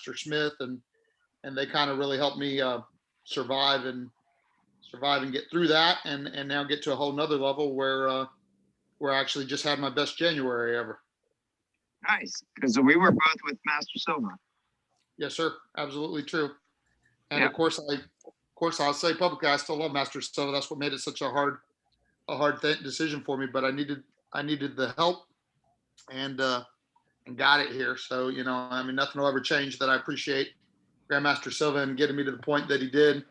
Grandmaster Smith, and they kind of really helped me survive and get through that, and now get to a whole nother level where I actually just had my best January ever. Nice, because we were both with Master Silva. Yes, sir. Absolutely true. And Yeah. of course, I'll say publicly, I still love Master Silva. That's what made it such a hard decision for me. But I needed the help, and got it here. So I mean, nothing will ever change that. I appreciate Grandmaster Silva and getting me to the point that he did.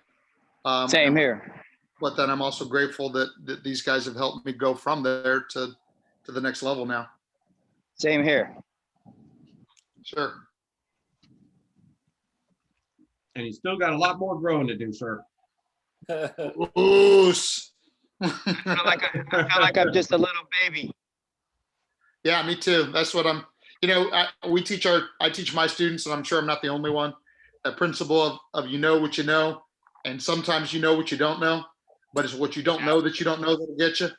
Same here. But then I'm also grateful that these guys have helped me go from there to the next level now. Same here. Sure. And he's still got a lot more growing to do, sir. Oos. I feel like I'm just a little baby. Yeah, me too. That's what I'm. I teach my students, and I'm sure I'm not the only one. That principle of you know what you know, and sometimes you know what you don't know, but it's what you don't know that that'll get you.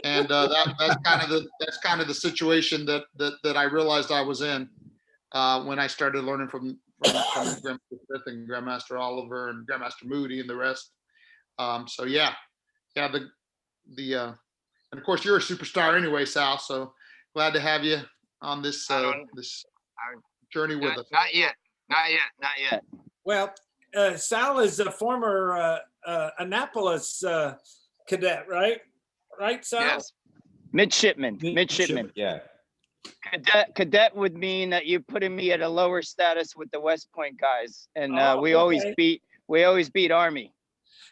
And that's kind of the situation that I realized I was in when I started learning from Grandmaster Smith and Grandmaster Oliver and Grandmaster Moody and the rest. So yeah. And of course you're a superstar anyway, Sal. So glad to have you on this this journey with us. Not yet. Well, Sal is a former Annapolis cadet, right? Right, Sal? Yes. Midshipman. Yeah. Cadet would mean that you're putting me at a lower status with the West Point guys, and we always beat Army.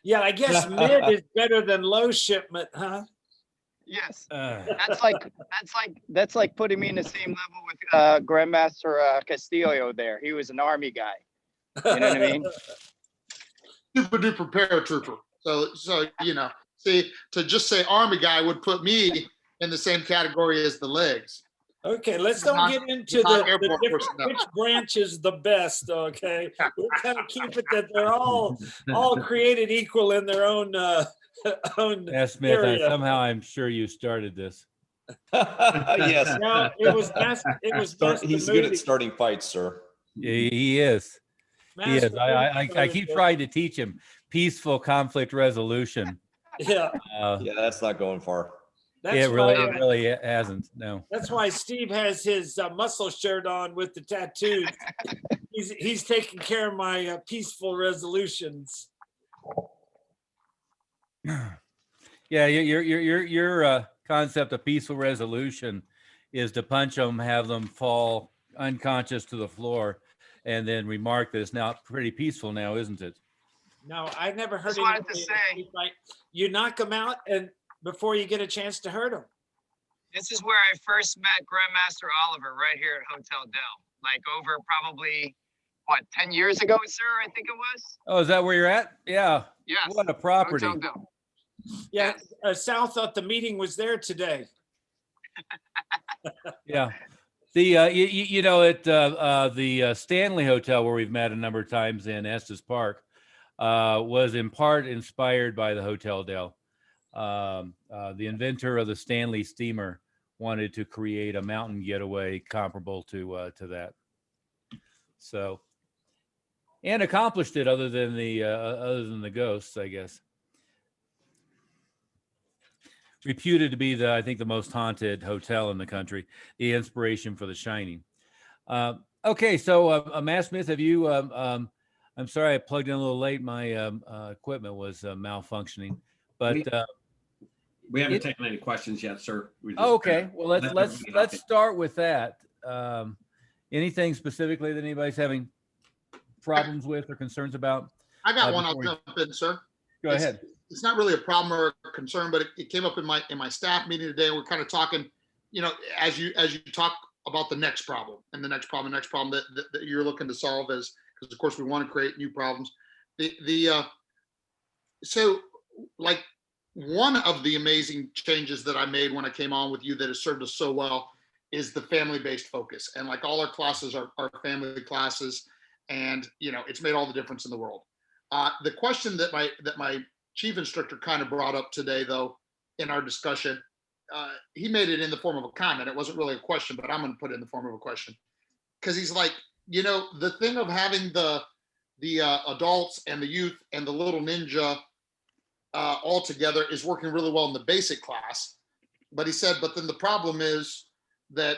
Yeah, I guess mid is better than low shipment, huh? Yes. That's like putting me in the same level with Grandmaster Castillo there. He was an Army guy. You know what I mean? Super duper paratrooper. So see, to just say Army guy would put me in the same category as the legs. Okay, let's don't get into the different, which branch is the best, okay? We'll kind of keep it that they're all created equal in their own Yeah, Smith, area. somehow I'm sure you started this. Yes. No, it was He's good at starting fights, sir. He is. He is. I keep trying to teach him peaceful conflict resolution. Yeah. Yeah, that's not going far. It really hasn't. No. That's why Steve has his muscle shirt on with the tattoos. He's taking care of my peaceful resolutions. Yeah, your concept of peaceful resolution is to punch them, have them fall unconscious to the floor, and then remark that it's now pretty peaceful now, isn't it? No, I never heard Just wanted to say, like you knock them out and before you get a chance to hurt them. this is where I first met Grandmaster Oliver right here at Hotel Del, like over probably, 10 years ago, sir, I think it was? Oh, is that where you're at? Yeah. Yes. What a property. Hotel Del. Yeah, Sal thought the meeting was there today. Yeah. The at the Stanley Hotel where we've met a number of times in Estes Park was in part inspired by the Hotel Del. The inventor of the Stanley steamer wanted to create a mountain getaway comparable to that. So, and accomplished it other than the ghosts, I guess. Reputed to be I think the most haunted hotel in the country, the inspiration for The Shining. Okay, so Matt Smith, have you? I'm sorry I plugged in a little late. My equipment was malfunctioning, but we haven't taken any questions yet, sir. Okay, well let's start with that. Anything specifically that anybody's having problems with or concerns about? I got one. I'll jump in, sir. Go ahead. It's not really a problem or a concern, but it came up in my staff meeting today. We're kind of talking, as you talk about the next problem and the next problem that you're looking to solve, because of course we want to create new problems. So like one of the amazing changes that I made when I came on with you that has served us so well is the family-based focus. And like all our classes are family classes, and it's made all the difference in the world. The question that my chief instructor kind of brought up today, though, in our discussion, he made it in the form of a comment. It wasn't really a question, but I'm going to put it in the form of a question, because he's like, you know, the thing of having the adults and the youth and the little ninja all together is working really well in the basic class. But he said, but then the problem is that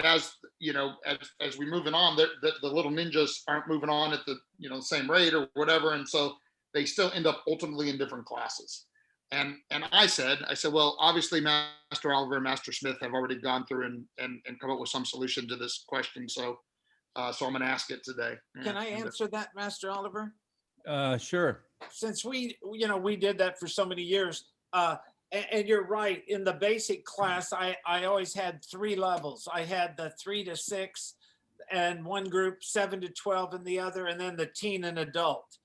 as you know, as we moving on, that the little ninjas aren't moving on at the same rate or whatever, and so they still end up ultimately in different classes. And I said, well, obviously Master Oliver and Master Smith have already gone through and come up with some solution to this question. So so I'm going to ask it today. Can I answer that, Master Oliver? Sure. Since we did that for so many years, and you're right, in the basic class, I always had 3 levels. I had the 3 to 6 and one group, 7 to 12 and the other, and then the teen and adult.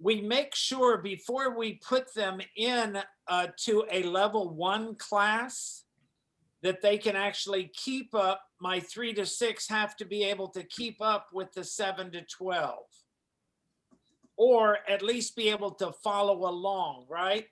We make sure before we put them in to a level 1 class that they can actually keep up. My 3 to 6 have to be able to keep up with the 7 to 12, or at least be able to follow along, right?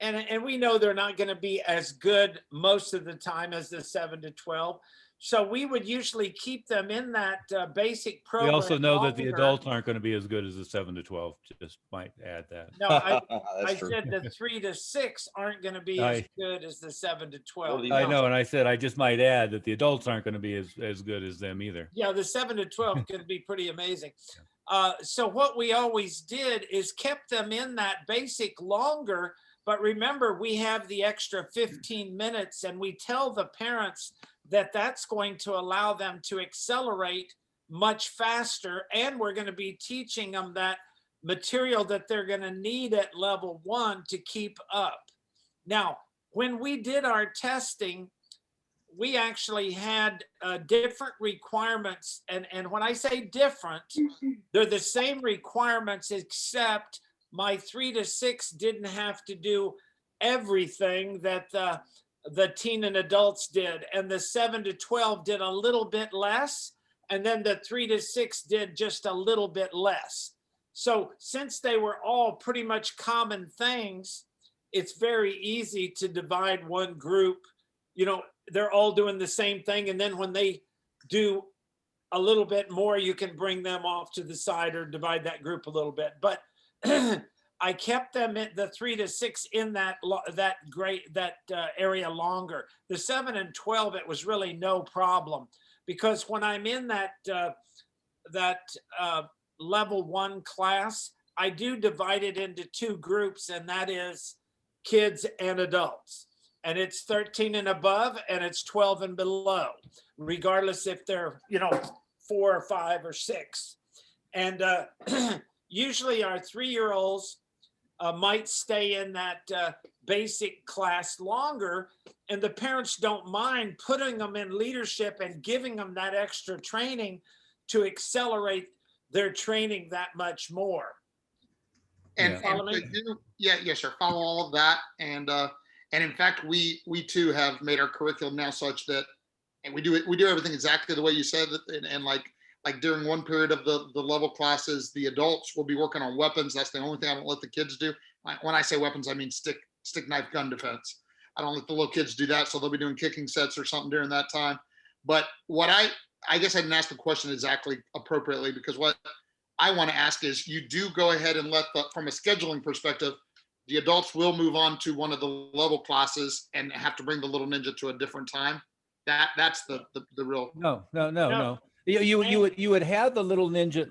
And we know they're not going to be as good most of the time as the 7 to 12. So we would usually keep them in that basic We program. also know that the longer. adults aren't going to be as good as the 7 to 12. Just might add that. No, I That's true. said the 3 to 6 aren't going to be as good as the 7 to 12. I know, and I said I just might add that the adults aren't going to be as good as them either. Yeah, the 7 to 12 can be pretty amazing. So what we always did is kept them in that basic longer. But remember, we have the extra 15 minutes, and we tell the parents that that's going to allow them to accelerate much faster. And we're going to be teaching them that material that they're going to need at level 1 to keep up. Now, when we did our testing, we actually had different requirements. And when I say different, they're the same requirements, except my 3 to 6 didn't have to do everything that the teen and adults did. And the 7 to 12 did a little bit less. And then the 3 to 6 did just a little bit less. So since they were all pretty much common things, it's very easy to divide one group. You know, they're all doing the same thing. And then when they do a little bit more, you can bring them off to the side or divide that group a little bit. But I kept them at the 3 to 6 in that area longer. The 7 and 12, it was really no problem, because when I'm in that level 1 class, I do divide it into 2 groups, and that is kids and adults. And it's 13 and above, and it's 12 and below, regardless if they're 4 or 5 or 6. And usually our 3-year-olds might stay in that basic class longer, and the parents don't mind putting them in leadership and giving them that extra training to accelerate their training that much more. And yes, sir. Follow all of that, and in fact, we too have made our curriculum now such that, and we do everything exactly the way you said, and like during one period of the level classes, the adults will be working on weapons. That's the only thing I don't let the kids do. When I say weapons, I mean stick, knife, gun defense. I don't let the little kids do that. So they'll be doing kicking sets or something during that time. But what I guess I didn't ask the question exactly appropriately, because what I want to ask is, you do go ahead and from a scheduling perspective, the adults will move on to one of the level classes and have to bring the little ninja to a different time. That's the real. No. You would have the little ninja.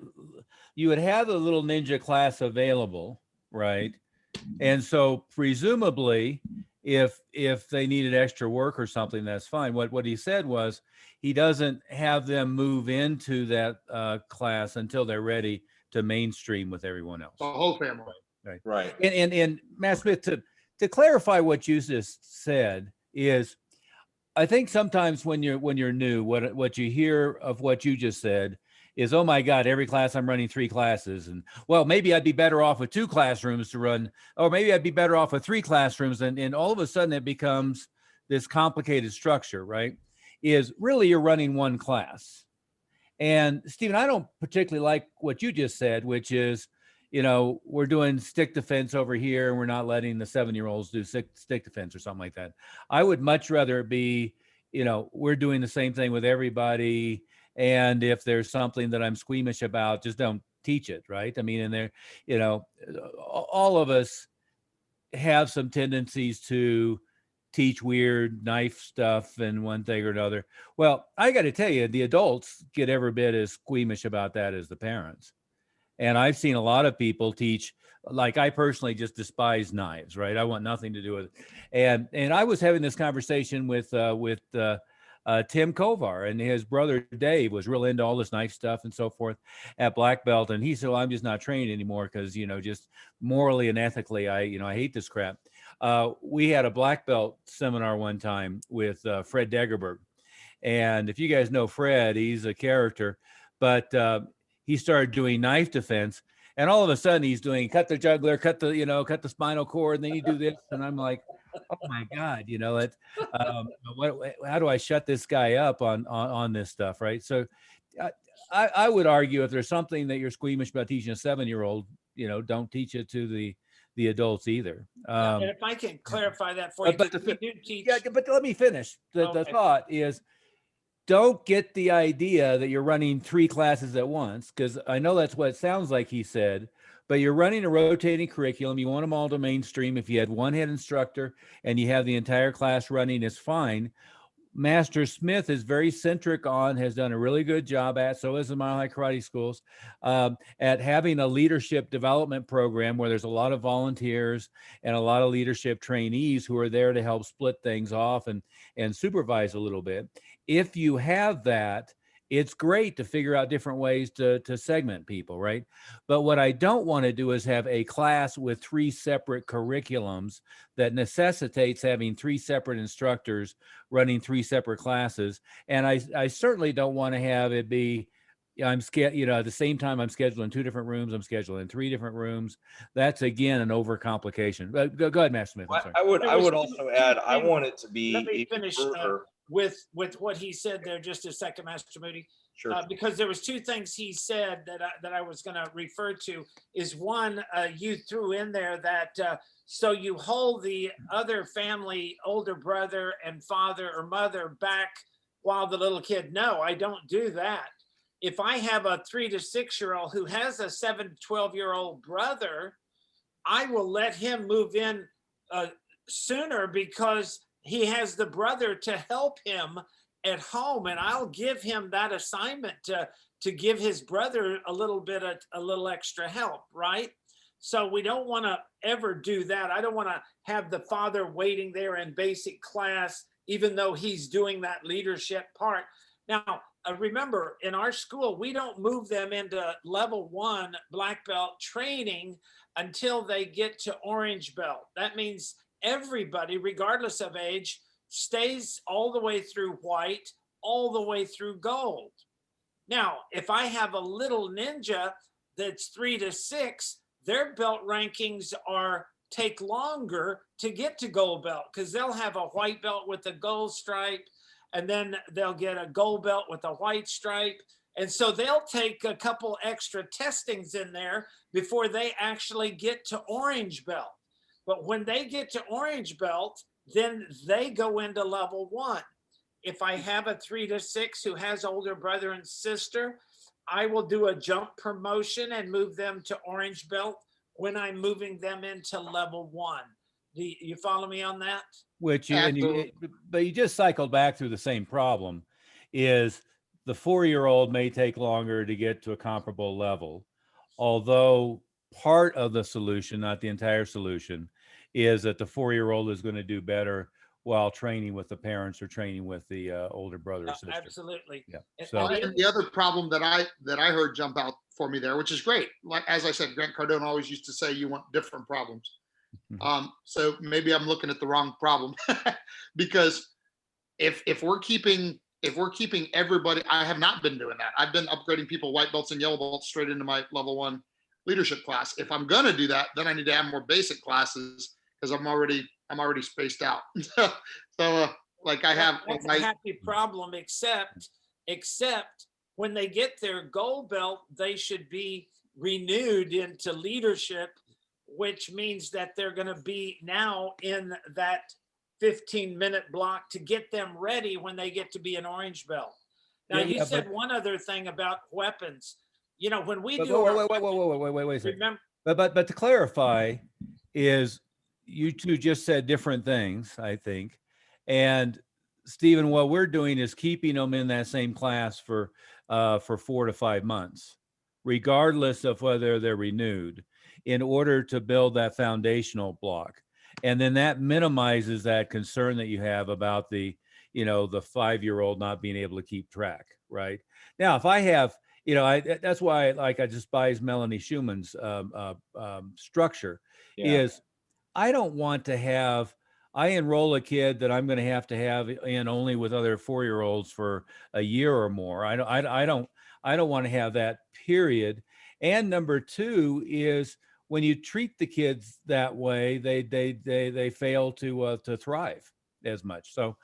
You would have the little ninja class available, right? And so presumably, if they needed extra work or something, that's fine. What he said was he doesn't have them move into that class until they're ready to mainstream with everyone else. The whole family. Right. And Matt Smith, to clarify what you just said is, I think sometimes when you're new, what you hear of what you just said is, oh my God, every class I'm running 3 classes, and well, maybe I'd be better off with 2 classrooms to run, or maybe I'd be better off with 3 classrooms, and all of a sudden it becomes this complicated structure, right? Is really you're running 1 class. And Stephen, I don't particularly like what you just said, which is, we're doing stick defense over here and we're not letting the 7-year-olds do stick defense or something like that. I would much rather be, we're doing the same thing with everybody, And if there's something that I'm squeamish about, just don't teach it, right? I mean, and there, you know, all of us have some tendencies to teach weird knife stuff and one thing or another. Well, I got to tell you, the adults get every bit as squeamish about that as the parents. And I've seen a lot of people teach, like I personally just despise knives, right? I want nothing to do with it. And I was having this conversation with Tim Kovar, and his brother Dave was real into all this knife stuff and so forth at black belt. And he said, well, I'm just not trained anymore because, you know, just morally and ethically, I hate this crap. We had a black belt seminar one time with Fred Degerberg. And if you guys know Fred, he's a character, but he started doing knife defense, and all of a sudden he's doing cut the jugular, cut the spinal cord, and then you do this. And I'm like, oh my God, how do I shut this guy up on this stuff? Right. So I would argue if there's something that you're squeamish about teaching a 7-year-old, don't teach it to the adults either. And if I can clarify that for you, but we do teach. Yeah, but let me finish. The Okay. thought is, don't get the idea that you're running 3 classes at once, because I know that's what it sounds like he said, but you're running a rotating curriculum. You want them all to mainstream. If you had one head instructor and you have the entire class running, it's fine. Master Smith is very centric on, has done a really good job at, so is the Mile High Karate Schools, at having a leadership development program where there's a lot of volunteers and a lot of leadership trainees who are there to help split things off and supervise a little bit. If you have that, it's great to figure out different ways to segment people, right? But what I don't want to do is have a class with 3 separate curriculums that necessitates having 3 separate instructors running 3 separate classes. And I certainly don't want to have it be, at the same time I'm scheduling 2 different rooms, I'm scheduling 3 different rooms. That's again an overcomplication. But go ahead, Master Smith. I'm sorry. I would also add, I want it to be Let me even finish further. with what he said there just a second, Master Moody. Sure. Because there was 2 things he said that I was going to refer to. Is one, you threw in there that so you hold the other family, older brother and father or mother back while the little kid. No, I don't do that. If I have a 3 to 6-year-old who has a 7 to 12-year-old brother, I will let him move in sooner because he has the brother to help him at home, and I'll give him that assignment to give his brother a little extra help, right? So we don't want to ever do that. I don't want to have the father waiting there in basic class, even though he's doing that leadership part. Now, remember, in our school, we don't move them into level 1 black belt training until they get to orange belt. That means everybody, regardless of age, stays all the way through white, all the way through gold. Now, if I have a little ninja that's 3 to 6, their belt rankings take longer to get to gold belt because they'll have a white belt with a gold stripe, and then they'll get a gold belt with a white stripe. And so they'll take a couple extra testings in there before they actually get to orange belt. But when they get to orange belt, then they go into level 1. If I have a 3 to 6 who has older brother and sister, I will do a jump promotion and move them to orange belt when I'm moving them into level 1. Do you follow me on that? But you just cycled back through the same problem. Is the 4-year-old may take longer to get to a comparable level, although part of the solution, not the entire solution, is that the 4-year-old is going to do better while training with the parents or training with the older brother or sister. Absolutely. Yeah. And- So And the other problem that I heard jump out for me there, which is great. Like, as I said, Grant Cardone always used to say, you want different problems. So maybe I'm looking at the wrong problem because if we're keeping everybody, I have not been doing that. I've been upgrading people white belts and yellow belts straight into my level 1 leadership class. If I'm going to do that, then I need to have more basic classes because I'm already spaced out. So like I have That's a happy problem, except when they get their gold belt, they should be renewed into leadership, which means that they're going to be now in that 15-minute block to get them ready when they get to be an orange belt. Now, Yeah, you yeah, said one other thing about weapons. You know, when we But do our wait a second. remember, But to clarify, is you two just said different things, I think. And Stephen, what we're doing is keeping them in that same class for 4 to 5 months, regardless of whether they're renewed, in order to build that foundational block. And then that minimizes that concern that you have about the 5-year-old not being able to keep track, right? Now, if I have, that's why I despise Melanie Schumann's structure. Yeah. Is I don't want to have, I enroll a kid that I'm going to have in only with other 4-year-olds for a year or more. I don't want to have that, period. And number two is, when you treat the kids that way, they fail to thrive as much. So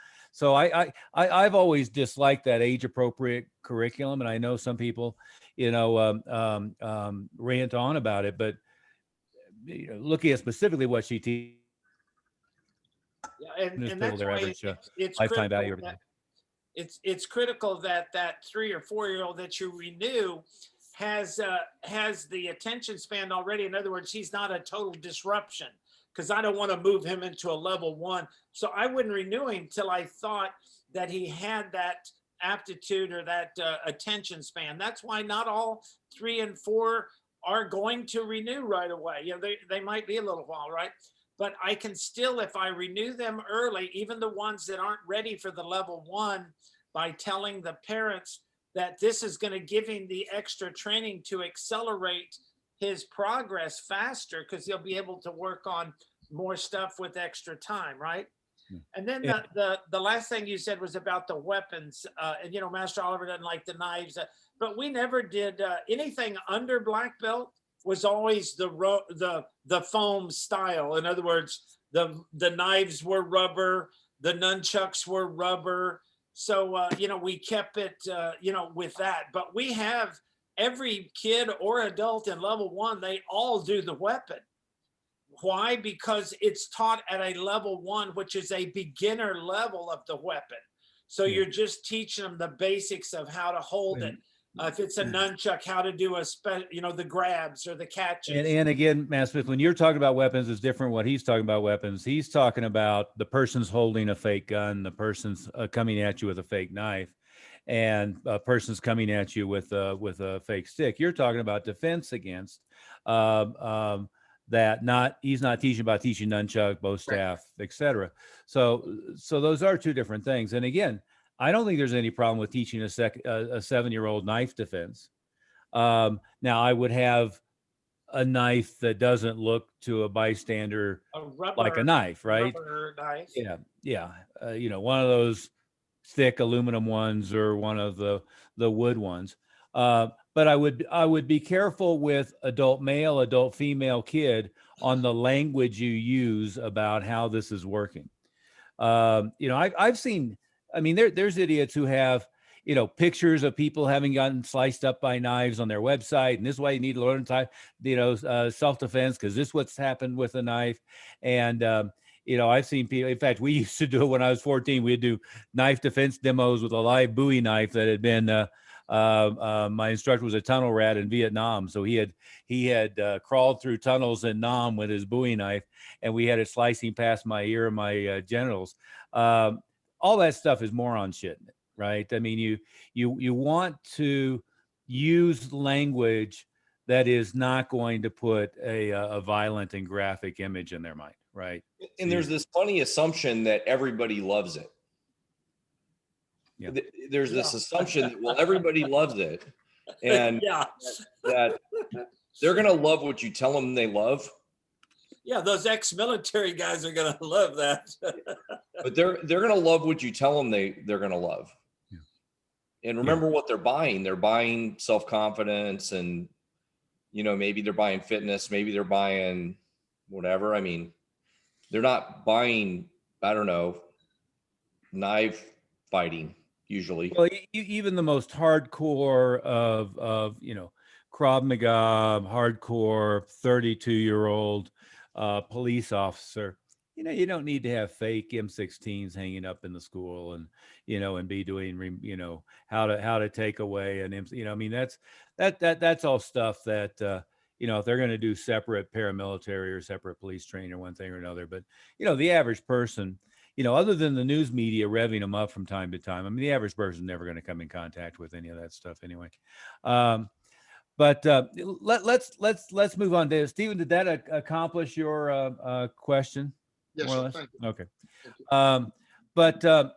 I've always disliked that age appropriate curriculum, and I know some people, rant on about it, but looking at specifically what she teaches, yeah, and that's their why average it's lifetime value. critical it's critical that that 3 or 4-year-old that you renew has the attention span already. In other words, he's not a total disruption, because I don't want to move him into a level 1. So I wouldn't renew him till I thought that he had that aptitude or that attention span. That's why not all 3 and 4 are going to renew right away. They might be a little while, right? But I can still, if I renew them early, even the ones that aren't ready for the level 1, by telling the parents that this is going to give him the extra training to accelerate his progress faster, because he'll be able to work on more stuff with extra time, right? And then the last thing you said was about the weapons. And Master Oliver doesn't like the knives, but we never did anything under black belt. Was always the foam style. In other words, the knives were rubber, the nunchucks were rubber. So we kept it with that. But we have every kid or adult in level 1, they all do the weapon. Why? Because it's taught at a level 1, which is a beginner level of the weapon. So you're just teaching them the basics of how to hold it. If it's a nunchuck, how to do the grabs or the catches. And again, Matt Smith, when you're talking about weapons, it's different. What he's talking about weapons, he's talking about the person's holding a fake gun, the person's coming at you with a fake knife, and a person's coming at you with a fake stick. You're talking about defense against that. He's not teaching about teaching nunchuck, bow staff, etc. So those are two different things. And again, I don't think there's any problem with teaching a 7-year-old knife defense. Now, I would have a knife that doesn't look to a bystander like a knife, right? Rubber knife. Yeah. One of those thick aluminum ones or one of the wood ones. But I would be careful with adult male, adult female kid on the language you use about how this is working. I've seen. I mean, there's idiots who have, pictures of people having gotten sliced up by knives on their website. And this is why you need to learn self-defense, because this is what's happened with a knife. And, I've seen people, in fact, we used to do it when I was 14. We'd do knife defense demos with a live Bowie knife that had been, my instructor was a tunnel rat in Vietnam. So he had crawled through tunnels in Nam with his Bowie knife, and we had it slicing past my ear and my genitals. All that stuff is moron shit, right? I mean, you want to use language that is not going to put a violent and graphic image in their mind, right? And there's this funny assumption that everybody loves it. Yeah. There's this assumption that, well, everybody loves it, and that they're going to love what you tell them they love. Yeah, those ex-military guys are going to love that. But they're going to love what you tell them they're going to love. Yeah. And remember what they're buying. They're buying self-confidence, and maybe they're buying fitness, maybe they're buying whatever. I mean, they're not buying, I don't know, knife fighting usually. Well, even the most hardcore of Krav Maga, hardcore 32-year-old police officer, you don't need to have fake M16s hanging up in the school and, and be doing, how to take away an I mean, that's all stuff that, if they're going to do separate paramilitary or separate police training or one thing or another, but, the average person, other than the news media revving them up from time to time, I mean, the average person is never going to come in contact with any of that stuff anyway. But let's move on, Dave. Stephen, did that accomplish your question? Yes, More or sir. less? Thank you. Okay. Thank you.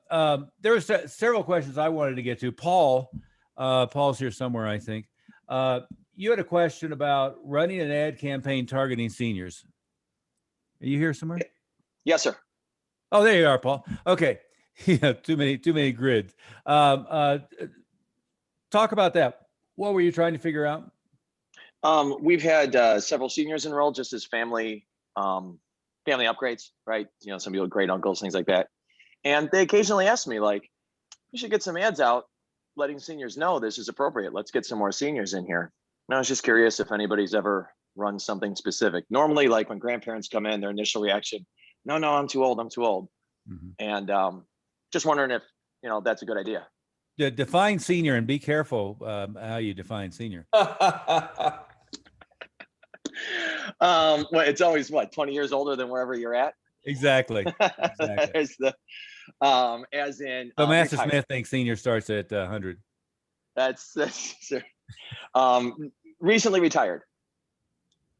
There were several questions I wanted to get to. Paul's here somewhere, I think. You had a question about running an ad campaign targeting seniors. Are you here somewhere? Yes, sir. Oh, there you are, Paul. Okay. Yeah, too many grids. Talk about that. What were you trying to figure out? We've had several seniors enrolled just as family upgrades, right? Some people, great uncles, things like that. And they occasionally ask me, like, you should get some ads out letting seniors know this is appropriate. Let's get some more seniors in here. And I was just curious if anybody's ever run something specific. Normally, like when grandparents come in, their initial reaction, no, I'm too old. Mm-hmm. And just wondering if, that's a good idea. Define senior and be careful how you define senior. Well, it's always 20 years older than wherever you're at. Exactly. There's the as in So Master retired. Smith thinks senior starts at 100. That's recently retired.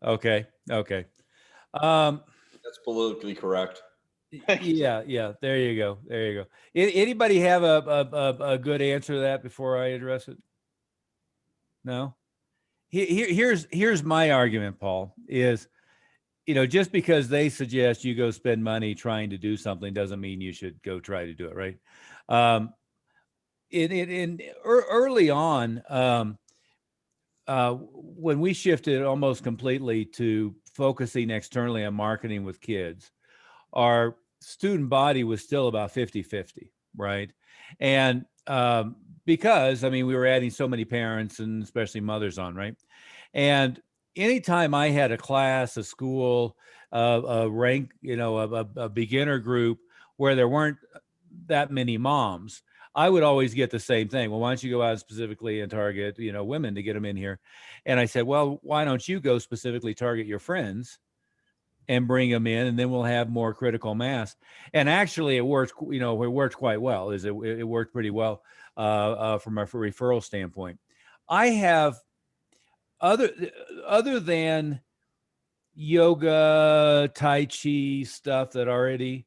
Okay. That's politically correct. Yeah. There you go. Anybody have a good answer to that before I address it? No. Here's my argument, Paul, is, just because they suggest you go spend money trying to do something doesn't mean you should go try to do it, right? Early on, when we shifted almost completely to focusing externally on marketing with kids, our student body was still about 50-50, right? And because, we were adding so many parents and especially mothers on, right? And anytime I had a class, a school, a rank, a beginner group where there weren't that many moms, I would always get the same thing. Well, why don't you go out specifically and target, women to get them in here? And I said, well, why don't you go specifically target your friends and bring them in, and then we'll have more critical mass. And actually it worked, it worked quite well. It worked pretty well from a referral standpoint. I have other than yoga, Tai Chi stuff that already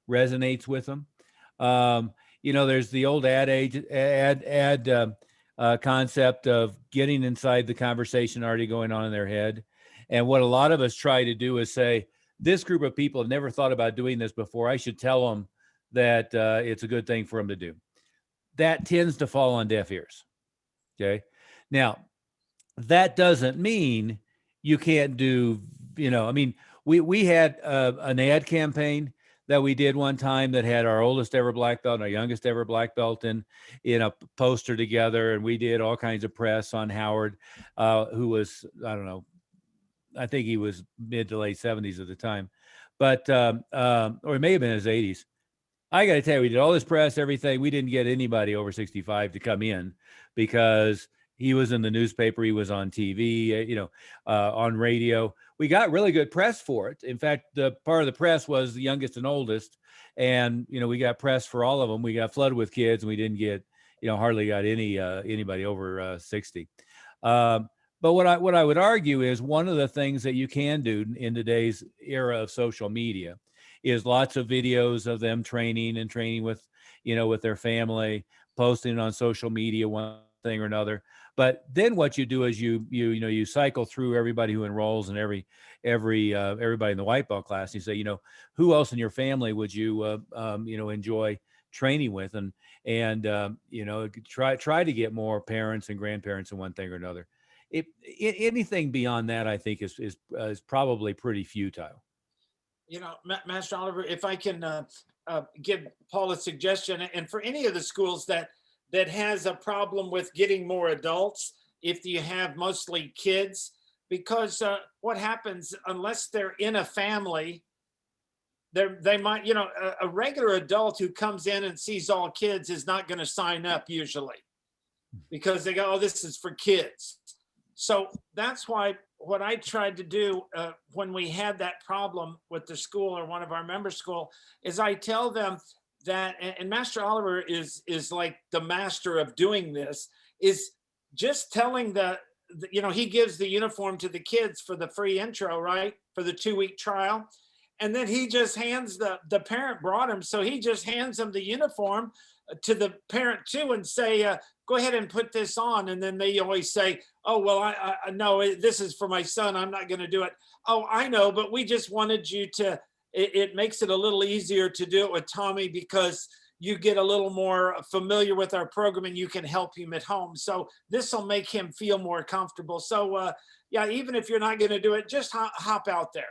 resonates with them. There's the old ad concept of getting inside the conversation already going on in their head. And what a lot of us try to do is say, this group of people have never thought about doing this before. I should tell them that it's a good thing for them to do. That tends to fall on deaf ears. Okay. Now, that doesn't mean you can't do, we had an ad campaign that we did one time that had our oldest ever black belt and our youngest ever black belt in a poster together. And we did all kinds of press on Howard, who was, I don't know, I think he was mid to late 70s at the time, but, or it may have been his 80s. I got to tell you, we did all this press, everything. We didn't get anybody over 65 to come in because he was in the newspaper. He was on TV, on radio. We got really good press for it. In fact, the part of the press was the youngest and oldest. And, we got press for all of them. We got flooded with kids and we didn't get, hardly got anybody over 60. But what I would argue is one of the things that you can do in today's era of social media is lots of videos of them training with, with their family, posting on social media, one thing or another. But then what you do is you cycle through everybody who enrolls and everybody in the white belt class. You say, who else in your family would you, enjoy training with, and try to get more parents and grandparents in one thing or another. Anything beyond that, I think is probably pretty futile. Master Oliver, if I can give Paul a suggestion, and for any of the schools that has a problem with getting more adults, if you have mostly kids, because what happens, unless they're in a family, they might, a regular adult who comes in and sees all kids is not going to sign up usually because they go, oh, this is for kids. So that's why what I tried to do when we had that problem with the school or one of our member school is I tell them that, and Master Oliver is like the master of doing this, is just telling he gives the uniform to the kids for the free intro, right? For the 2-week trial. And then he just hands the parent brought him. So he just hands them the uniform to the parent too and say, go ahead and put this on. And then they always say, oh, well, I know this is for my son. I'm not going to do it. Oh, I know, but we just wanted you to, it makes it a little easier to do it with Tommy because you get a little more familiar with our program and you can help him at home. So this will make him feel more comfortable. So yeah, even if you're not going to do it, just hop out there.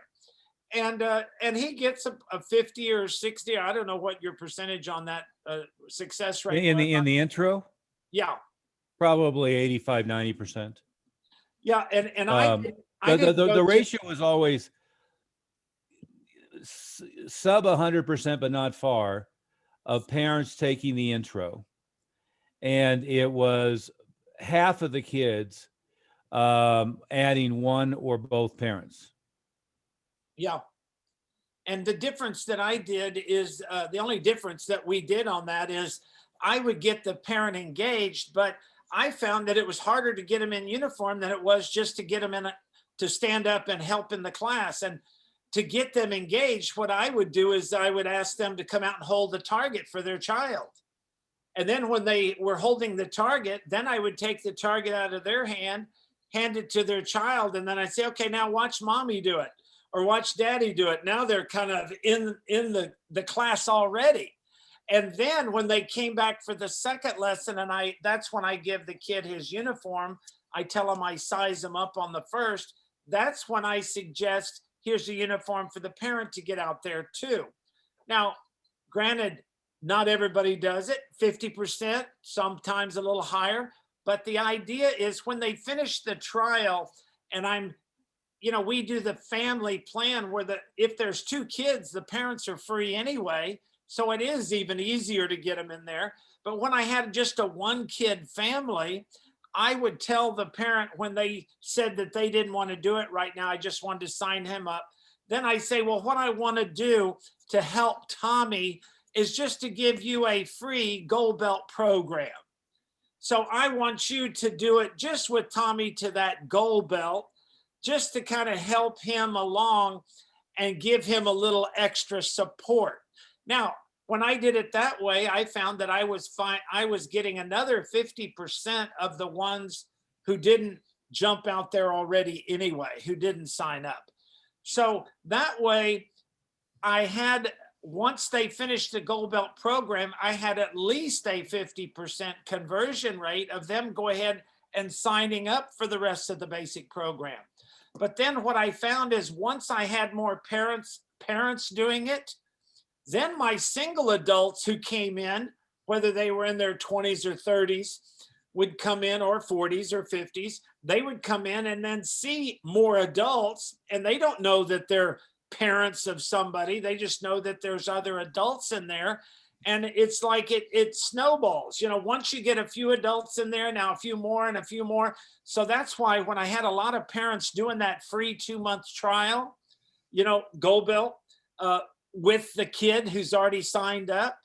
And he gets a 50 or 60. I don't know what your percentage on that success rate In was. the intro, Yeah. probably 85, 90%. Yeah. And The ratio was always sub 100%, but not far, of parents taking the intro. And it was half of the kids adding one or both parents. Yeah. And the difference that I did is the only difference that we did on that is I would get the parent engaged, but I found that it was harder to get them in uniform than it was just to get them to stand up and help in the class. And to get them engaged, what I would do is I would ask them to come out and hold the target for their child. And then when they were holding the target, then I would take the target out of their hand, hand it to their child. And then I'd say, okay, now watch mommy do it. Or watch daddy do it. Now they're kind of in the class already. And then when they came back for the second lesson, and that's when I give the kid his uniform, I tell him I size him up on the first. That's when I suggest, here's the uniform for the parent to get out there too. Now, granted, not everybody does it, 50%, sometimes a little higher. But the idea is when they finish the trial and we do the family plan where if there's 2 kids, the parents are free anyway. So it is even easier to get them in there. But when I had just a 1-kid family, I would tell the parent when they said that they didn't want to do it right now, I just wanted to sign him up. Then I say, well, what I want to do to help Tommy is just to give you a free Gold Belt program. So I want you to do it just with Tommy to that Gold Belt, just to kind of help him along and give him a little extra support. Now, when I did it that way, I found that I was getting another 50% of the ones who didn't jump out there already anyway, who didn't sign up. So that way once they finished the Gold Belt program, I had at least a 50% conversion rate of them go ahead and signing up for the rest of the basic program. But then what I found is once I had more parents doing it, then my single adults who came in, whether they were in their 20s or 30s, would come in, or 40s or 50s, they would come in and then see more adults, and they don't know that they're parents of somebody. They just know that there's other adults in there. And it's like it snowballs. Once you get a few adults in there, now a few more and a few more. So that's why when I had a lot of parents doing that free 2-month trial, Gold Belt, with the kid who's already signed up,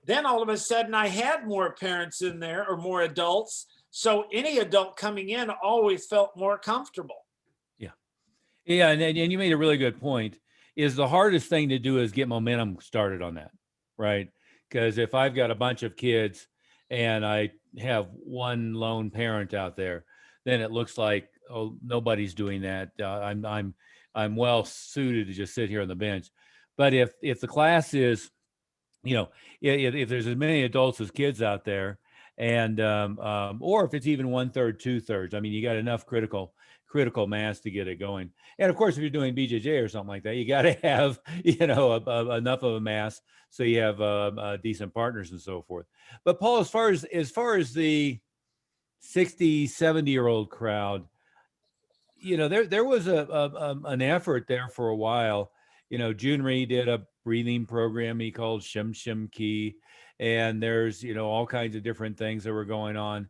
then all of a sudden I had more parents in there or more adults. So any adult coming in always felt more comfortable. Yeah. And you made a really good point, is the hardest thing to do is get momentum started on that, right? Because if I've got a bunch of kids and I have one lone parent out there, then it looks like, oh, nobody's doing that. I'm well suited to just sit here on the bench. But if the class is, if there's as many adults as kids out there, and or if it's even 1/3, 2/3, I mean, you got enough critical mass to get it going. And of course, if you're doing BJJ or something like that, you got to have enough of a mass so you have decent partners and so forth. But Paul, as far as the 60, 70-year-old crowd, there was an effort there for a while. June Ree did a breathing program he called Shim Shim Key. And there's, you know, all kinds of different things that were going on.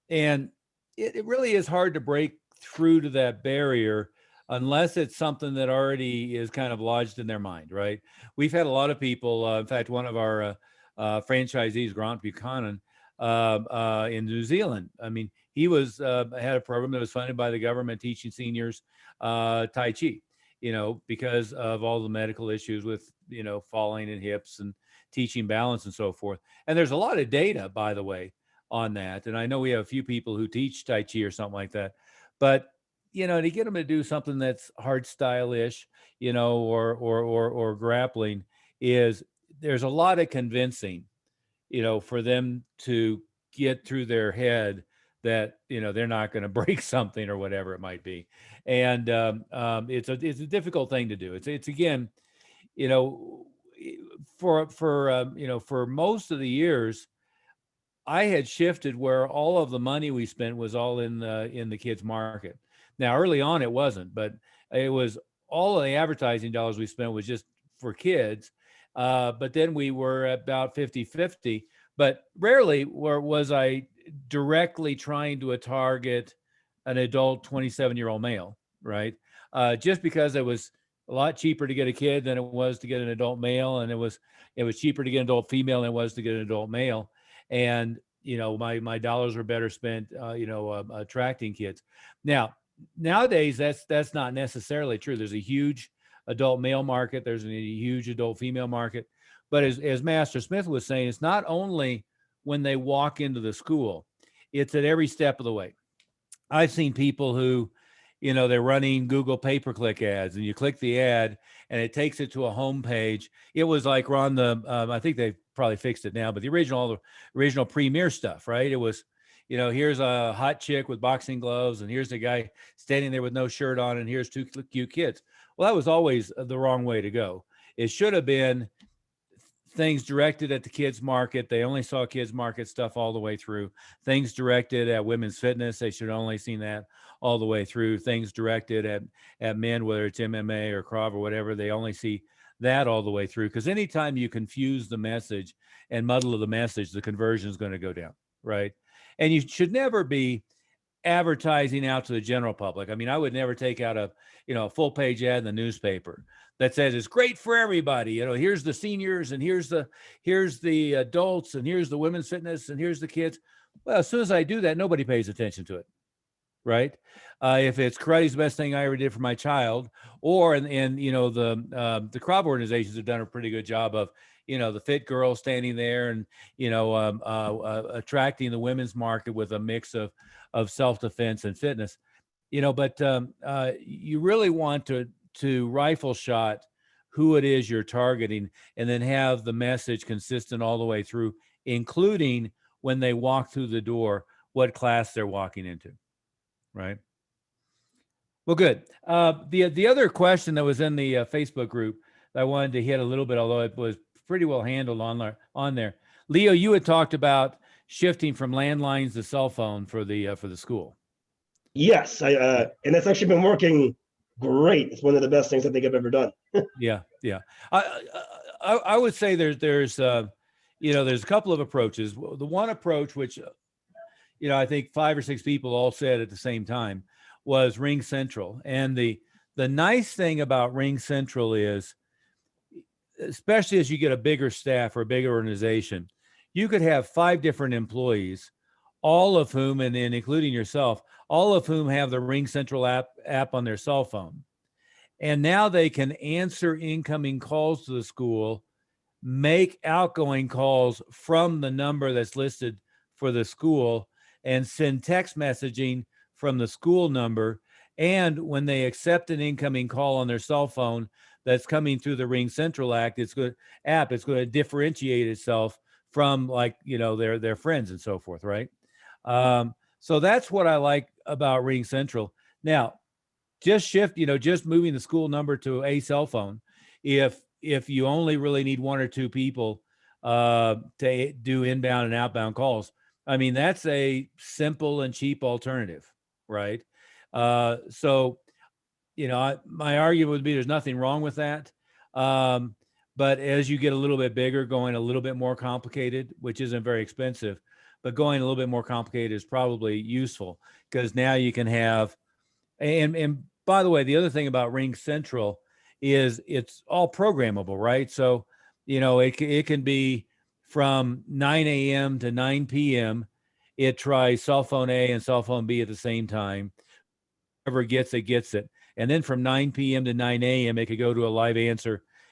And it really is hard to break through to that barrier unless it's something that already is kind of lodged in their mind, right? We've had a lot of people, in fact, one of our franchisees, Grant Buchanan, in New Zealand. I mean, he was had a program that was funded by the government teaching seniors Tai Chi, you know, because of all the medical issues with, you know, falling and hips and teaching balance and so forth. And there's a lot of data, by the way, on that. And I know we have a few people who teach Tai Chi or something like that, but you know, to get them to do something that's hard style-ish, you know, or grappling, is there's a lot of convincing, you know, for them to get through their head that, you know, they're not going to break something or whatever it might be. And it's a difficult thing to do. It's again, you know, you know, for most of the years, I had shifted where all of the money we spent was all in the kids market. Now, early on it wasn't, but it was all of the advertising dollars we spent was just for kids. But then we were about 50-50, but rarely was I directly trying to target an adult 27-year-old male, right? Just because it was a lot cheaper to get a kid than it was to get an adult male. And it was cheaper to get an adult female than it was to get an adult male. And, you know, my dollars were better spent, you know, attracting kids. Now, nowadays, that's not necessarily true. There's a huge adult male market. There's a huge adult female market. But as Master Smith was saying, it's not only when they walk into the school, it's at every step of the way. I've seen people who, you know, they're running Google pay-per-click ads, and you click the ad and it takes it to a home page. It was like on the, I think they probably fixed it now, but the original Premiere stuff, right? It was, you know, here's a hot chick with boxing gloves, and here's the guy standing there with no shirt on, and here's two cute kids. Well, that was always the wrong way to go. It should have been things directed at the kids market. They only saw kids market stuff all the way through. Things directed at women's fitness, they should have only seen that all the way through. Things directed at men, whether it's MMA or Krav or whatever, they only see that all the way through. Because anytime you confuse the message and muddle the message, the conversion is going to go down, right? And you should never be advertising out to the general public. I mean, I would never take out a full page ad in the newspaper that says it's great for everybody. You know, here's the seniors, and here's the adults, and here's the women's fitness, and here's the kids. Well, as soon as I do that, nobody pays attention to it, right? If it's karate's the best thing I ever did for my child, or and you know, the Krav organizations have done a pretty good job of, you know, the fit girl standing there and, you know, attracting the women's market with a mix of self-defense and fitness, you know, but you really want to rifle shot who it is you're targeting, and then have the message consistent all the way through, including when they walk through the door, what class they're walking into, right? Well, good. The other question that was in the Facebook group that I wanted to hit a little bit, although it was pretty well handled on there. Leo, you had talked about shifting from landlines to cell phone for the school. Yes, and it's actually been working great. It's one of the best things I think I've ever done. Yeah. I would say there's you know, there's a couple of approaches. The one approach, which, you know, I think 5 or 6 people all said at the same time, was Ring Central. And the nice thing about Ring Central is, especially as you get a bigger staff or a bigger organization, you could have 5 different employees, all of whom, and then including yourself, all of whom have the Ring Central app on their cell phone. And now they can answer incoming calls to the school, make outgoing calls from the number that's listed for the school, and send text messaging from the school number. And when they accept an incoming call on their cell phone that's coming through the Ring Central app, it's going to differentiate itself from, like, you know, their friends and so forth, right? So that's what I like about Ring Central. Now, just moving the school number to a cell phone, if you only really need 1 or 2 people to do inbound and outbound calls, I mean, that's a simple and cheap alternative, right? So, you know, my argument would be there's nothing wrong with that. But as you get a little bit bigger, going a little bit more complicated, which isn't very expensive, but going a little bit more complicated is probably useful because now you can have, and by the way, the other thing about Ring Central is it's all programmable, right? So, it can be from 9 a.m. to 9 p.m. It tries cell phone A and cell phone B at the same time. Whoever gets it, gets it. And then from 9 p.m. to 9 a.m., it could go to a live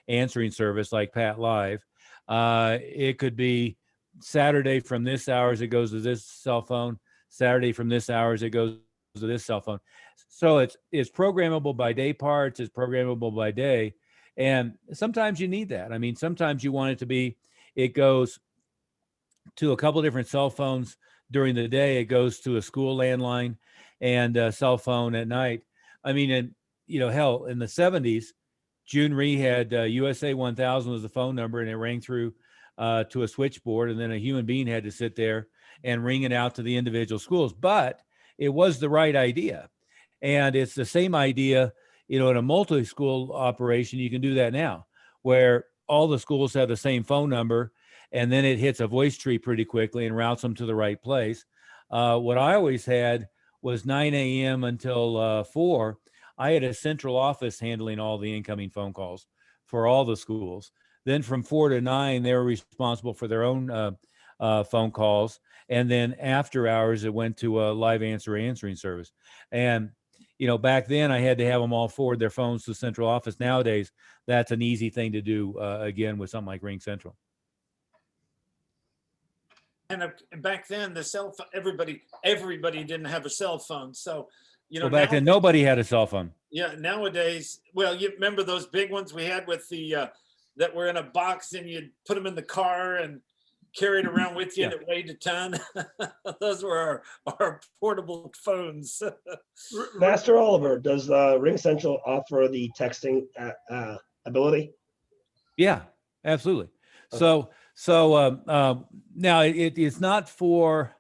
answering service like Pat Live. It could be Saturday from this hours, it goes to this cell phone. Saturday from this hours, it goes to this cell phone. So it's programmable by day parts, it's programmable by day. And sometimes you need that. I mean, sometimes you want it to be, it goes to a couple different cell phones during the day. It goes to a school landline and a cell phone at night. I mean, and hell, in the 70s, June Rhee had USA 1000 was the phone number, and it rang through to a switchboard, and then a human being had to sit there and ring it out to the individual schools. But it was the right idea. And it's the same idea, in a multi-school operation, you can do that now, where all the schools have the same phone number, and then it hits a voice tree pretty quickly and routes them to the right place. What I always had was 9 a.m. until 4. I had a central office handling all the incoming phone calls for all the schools. Then from 4 to 9, they were responsible for their own phone calls. And then after hours, it went to a live answering service. And, back then I had to have them all forward their phones to the central office. Nowadays, that's an easy thing to do, again, with something like Ring Central. And back then, the cell phone, everybody didn't have a cell phone. So, Well, back then, nobody had a cell phone. Yeah, nowadays, well, you remember those big ones we had with the that were in a box, and you'd put them in the car and carry it around with you, Yeah. and it weighed a ton. Those were our portable phones. Master Oliver, does Ring Central offer the texting ability? Yeah, absolutely. Okay. So now it's not for.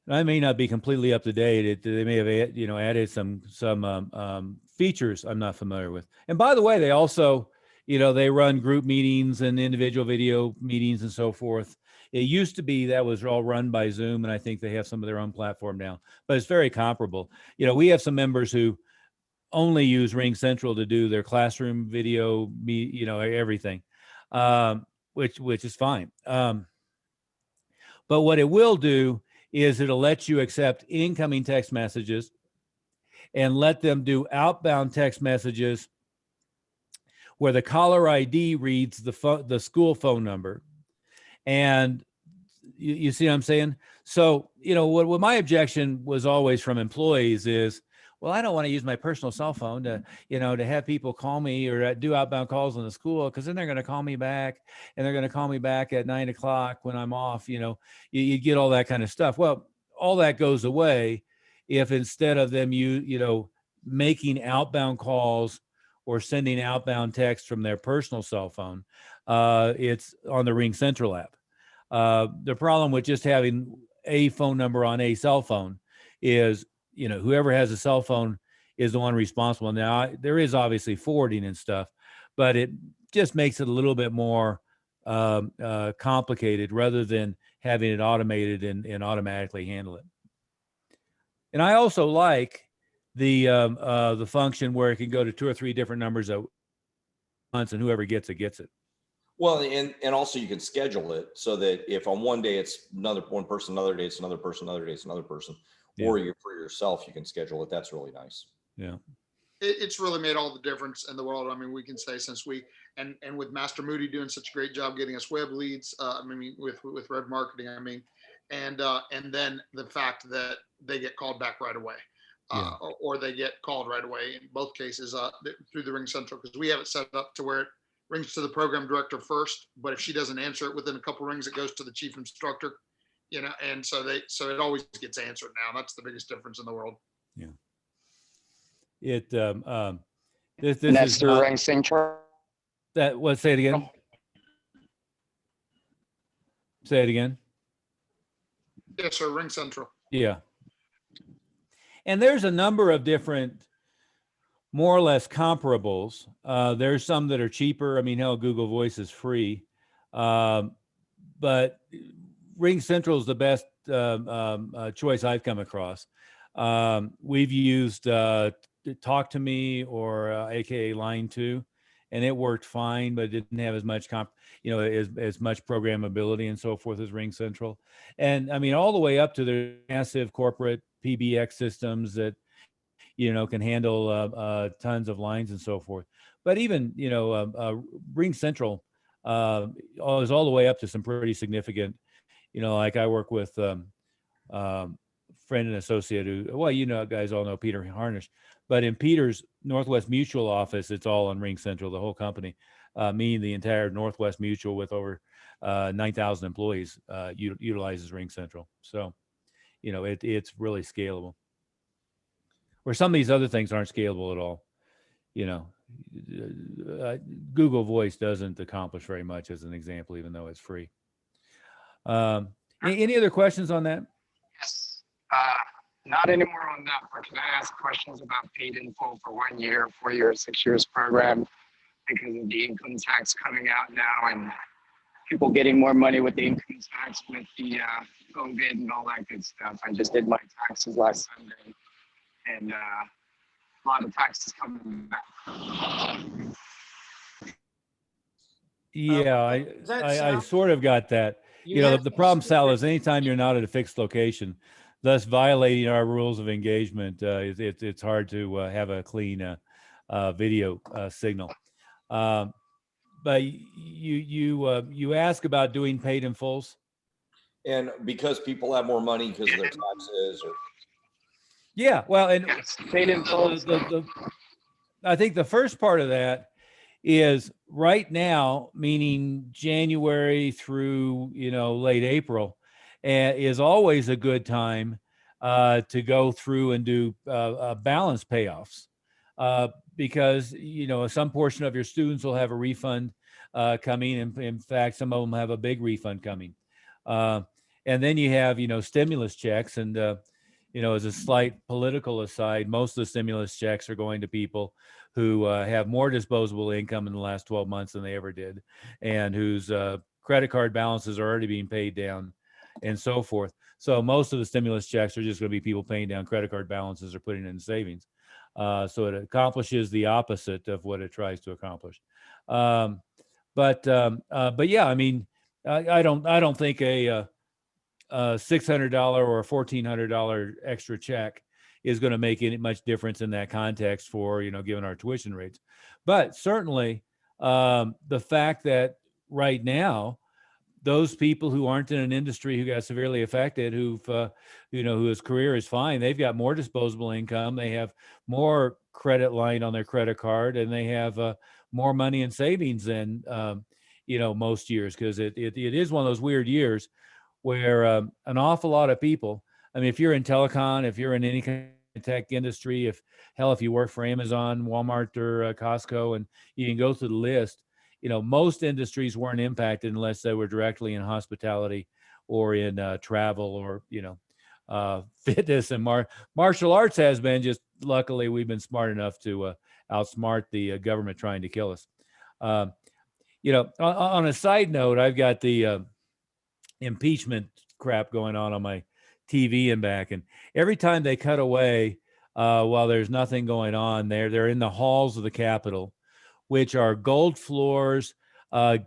I may not be completely up to date. They may have added some features I'm not familiar with. And by the way, they also they run group meetings and individual video meetings and so forth. It used to be that was all run by Zoom, and I think they have some of their own platform now. But it's very comparable. We have some members who only use Ring Central to do their classroom video, everything, which is fine. But what it will do is it'll let you accept incoming text messages and let them do outbound text messages where the caller ID reads the school phone number. And you see what I'm saying? So, what my objection was always from employees is, well, I don't want to use my personal cell phone to have people call me or do outbound calls in the school, because then they're going to call me back, and they're going to call me back at 9 o'clock when I'm off. You get all that kind of stuff. Well, all that goes away if instead of them making outbound calls or sending outbound text from their personal cell phone, it's on the Ring Central app. The problem with just having a phone number on a cell phone is, whoever has a cell phone is the one responsible. Now, there is obviously forwarding and stuff, but it just makes it a little bit more complicated rather than having it automated and automatically handle it. And I also like the function where it can go to 2 or 3 different numbers at once, and whoever gets it, gets it. Well, and also you can schedule it so that if on one day it's one person, another day it's another person, another day it's another person, or you're for yourself, you can schedule it. That's really nice. Yeah. It's really made all the difference in the world. I mean, we can say since and with Master Moody doing such a great job getting us web leads, with Red Marketing, and then the fact that they get called back right away. Or they get called right away in both cases through the Ring Central, because we have it set up to where it rings to the program director first, but if she doesn't answer it within a couple rings, it goes to the chief instructor, and so it always gets answered now. That's the biggest difference in the world. Yeah. It this That's is the not, Ring Central. say it again. Say it again. Yes, sir. Ring Central. Yeah. And there's a number of different more or less comparables. There's some that are cheaper. I mean, hell, Google Voice is free. But Ring Central is the best choice I've come across. We've used Talk to Me or AKA Line 2, and it worked fine, but it didn't have as much as much programmability and so forth as Ring Central. And I mean, all the way up to their massive corporate PBX systems that can handle tons of lines and so forth. But even Ring Central is all the way up to some pretty significant. Like I work with friend and associate who, well, guys all know Peter Harnish, but in Peter's Northwest Mutual office, it's all on Ring Central, the whole company, meaning the entire Northwest Mutual with over 9,000 employees utilizes Ring Central. So, it's really scalable. Where some of these other things aren't scalable at all. Google Voice doesn't accomplish very much as an example, even though it's free. Any other questions on that? Yes. Not anymore on that, but can I ask questions about paid in full for 1 year, 4 years, 6 years program because of the income tax coming out now and people getting more money with the income tax with the COVID and all that good stuff. I just did my taxes last Sunday and a lot of taxes coming back. Yeah, I sort of got that. The problem, Sal, is anytime you're not at a fixed location, thus violating our rules of engagement, it's hard to have a clean video signal. But you ask about doing paid in fulls, and because people have more money because of their taxes, or yeah, well, and Yes, paid in full. I think the first part of that is right now, meaning January through late April, is always a good time to go through and do balance payoffs because some portion of your students will have a refund coming, and in fact, some of them have a big refund coming, and then you have stimulus checks, and as a slight political aside, most of the stimulus checks are going to people who have more disposable income in the last 12 months than they ever did, and whose credit card balances are already being paid down and so forth. So most of the stimulus checks are just going to be people paying down credit card balances or putting in savings. So it accomplishes the opposite of what it tries to accomplish. But yeah, I mean, I don't think a $600 or a $1,400 extra check is going to make any much difference in that context for, given our tuition rates. But certainly the fact that right now, those people who aren't in an industry who got severely affected, whose career is fine, they've got more disposable income, they have more credit line on their credit card, and they have more money in savings than, most years, because it is one of those weird years where an awful lot of people, I mean, if you're in telecom, if you're in any kind of tech industry, if you work for Amazon, Walmart, or Costco, and you can go through the list, most industries weren't impacted unless they were directly in hospitality or in travel or, fitness and martial arts has been. Just luckily, we've been smart enough to outsmart the government trying to kill us. On a side note, I've got the impeachment crap going on my TV and back, and every time they cut away while there's nothing going on, they're in the halls of the Capitol, which are gold floors,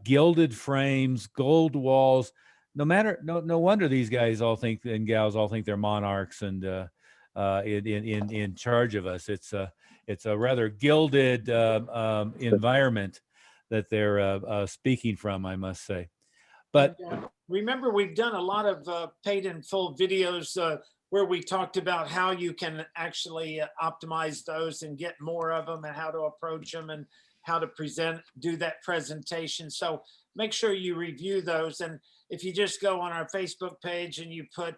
gilded frames, gold walls. No wonder these guys all think, and gals all think, they're monarchs and in charge of us. It's a rather gilded environment that they're speaking from, I must say. But remember, we've done a lot of paid in full videos where we talked about how you can actually optimize those and get more of them, and how to approach them, and how to do that presentation. So make sure you review those. And if you just go on our Facebook page and you put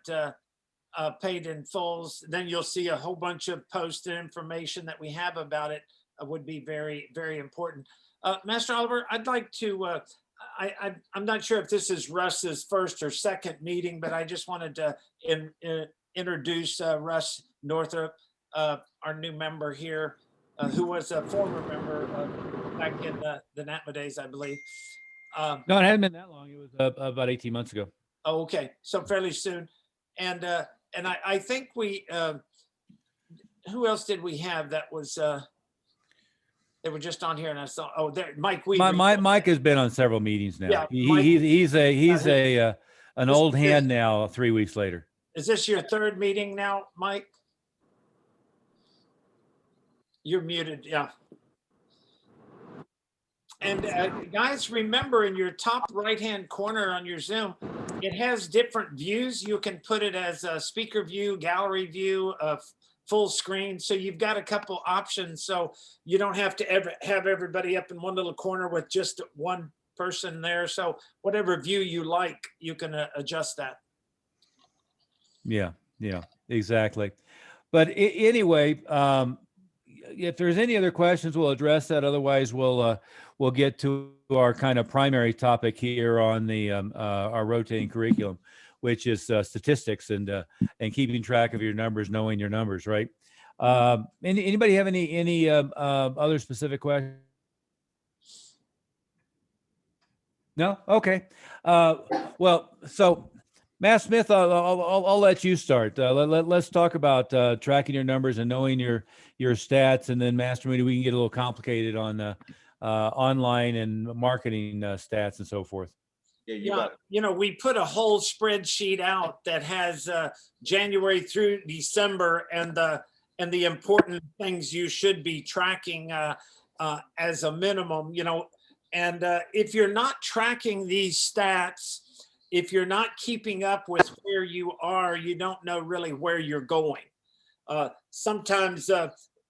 paid in fulls, then you'll see a whole bunch of posted information that we have about it. Would be very, very important. Master Oliver, I'd like to, I'm not sure if this is Russ's first or second meeting, but I just wanted to introduce Russ Northrop, our new member here. who was a former member back in the NATMA days, I believe. No, it hadn't been that long. It was about 18 months ago. Oh, okay, so fairly soon. And I think we, who else did we have that was, they were just on here and I saw, oh, there, Mike Weaver. Mike has been on several meetings now. Yeah, He's an This old is- hand now 3 weeks later. Is this your third meeting now, Mike? You're muted, yeah. And guys, remember in your top right-hand corner on your Zoom, it has different views. You can put it as a speaker view, gallery view, full screen. So you've got a couple options. So you don't have to ever have everybody up in one little corner with just one person there. So whatever view you like, you can adjust that. Yeah, exactly. But anyway, if there's any other questions, we'll address that. Otherwise, we'll get to our kind of primary topic here on the our rotating curriculum, which is statistics and keeping track of your numbers, knowing your numbers, right? Anybody have any other specific questions? No? Okay. Well, so Matt Smith, I'll let you start. Let's talk about tracking your numbers and knowing your stats, and then Master Moody, we can get a little complicated on online and marketing stats and so forth. Yeah, you know, we put a whole spreadsheet out that has January through December and the important things you should be tracking as a minimum, you know. And if you're not tracking these stats, if you're not keeping up with where you are, you don't know really where you're going. Sometimes,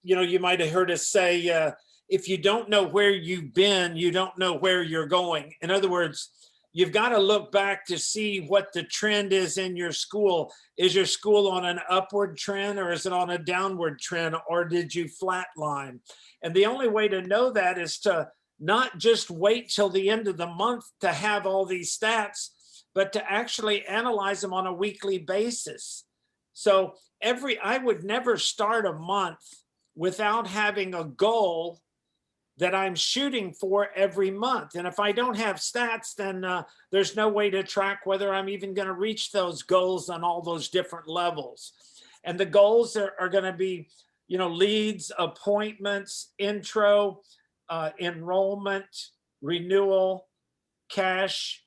you know, you might have heard us say, if you don't know where you've been, you don't know where you're going. In other words, you've got to look back to see what the trend is in your school. Is your school on an upward trend, or is it on a downward trend, or did you flatline? And the only way to know that is to not just wait till the end of the month to have all these stats, but to actually analyze them on a weekly basis. So I would never start a month without having a goal that I'm shooting for every month. And if I don't have stats, then there's no way to track whether I'm even going to reach those goals on all those different levels. And the goals are going to be, you know, leads, appointments, intro, enrollment, renewal, cash,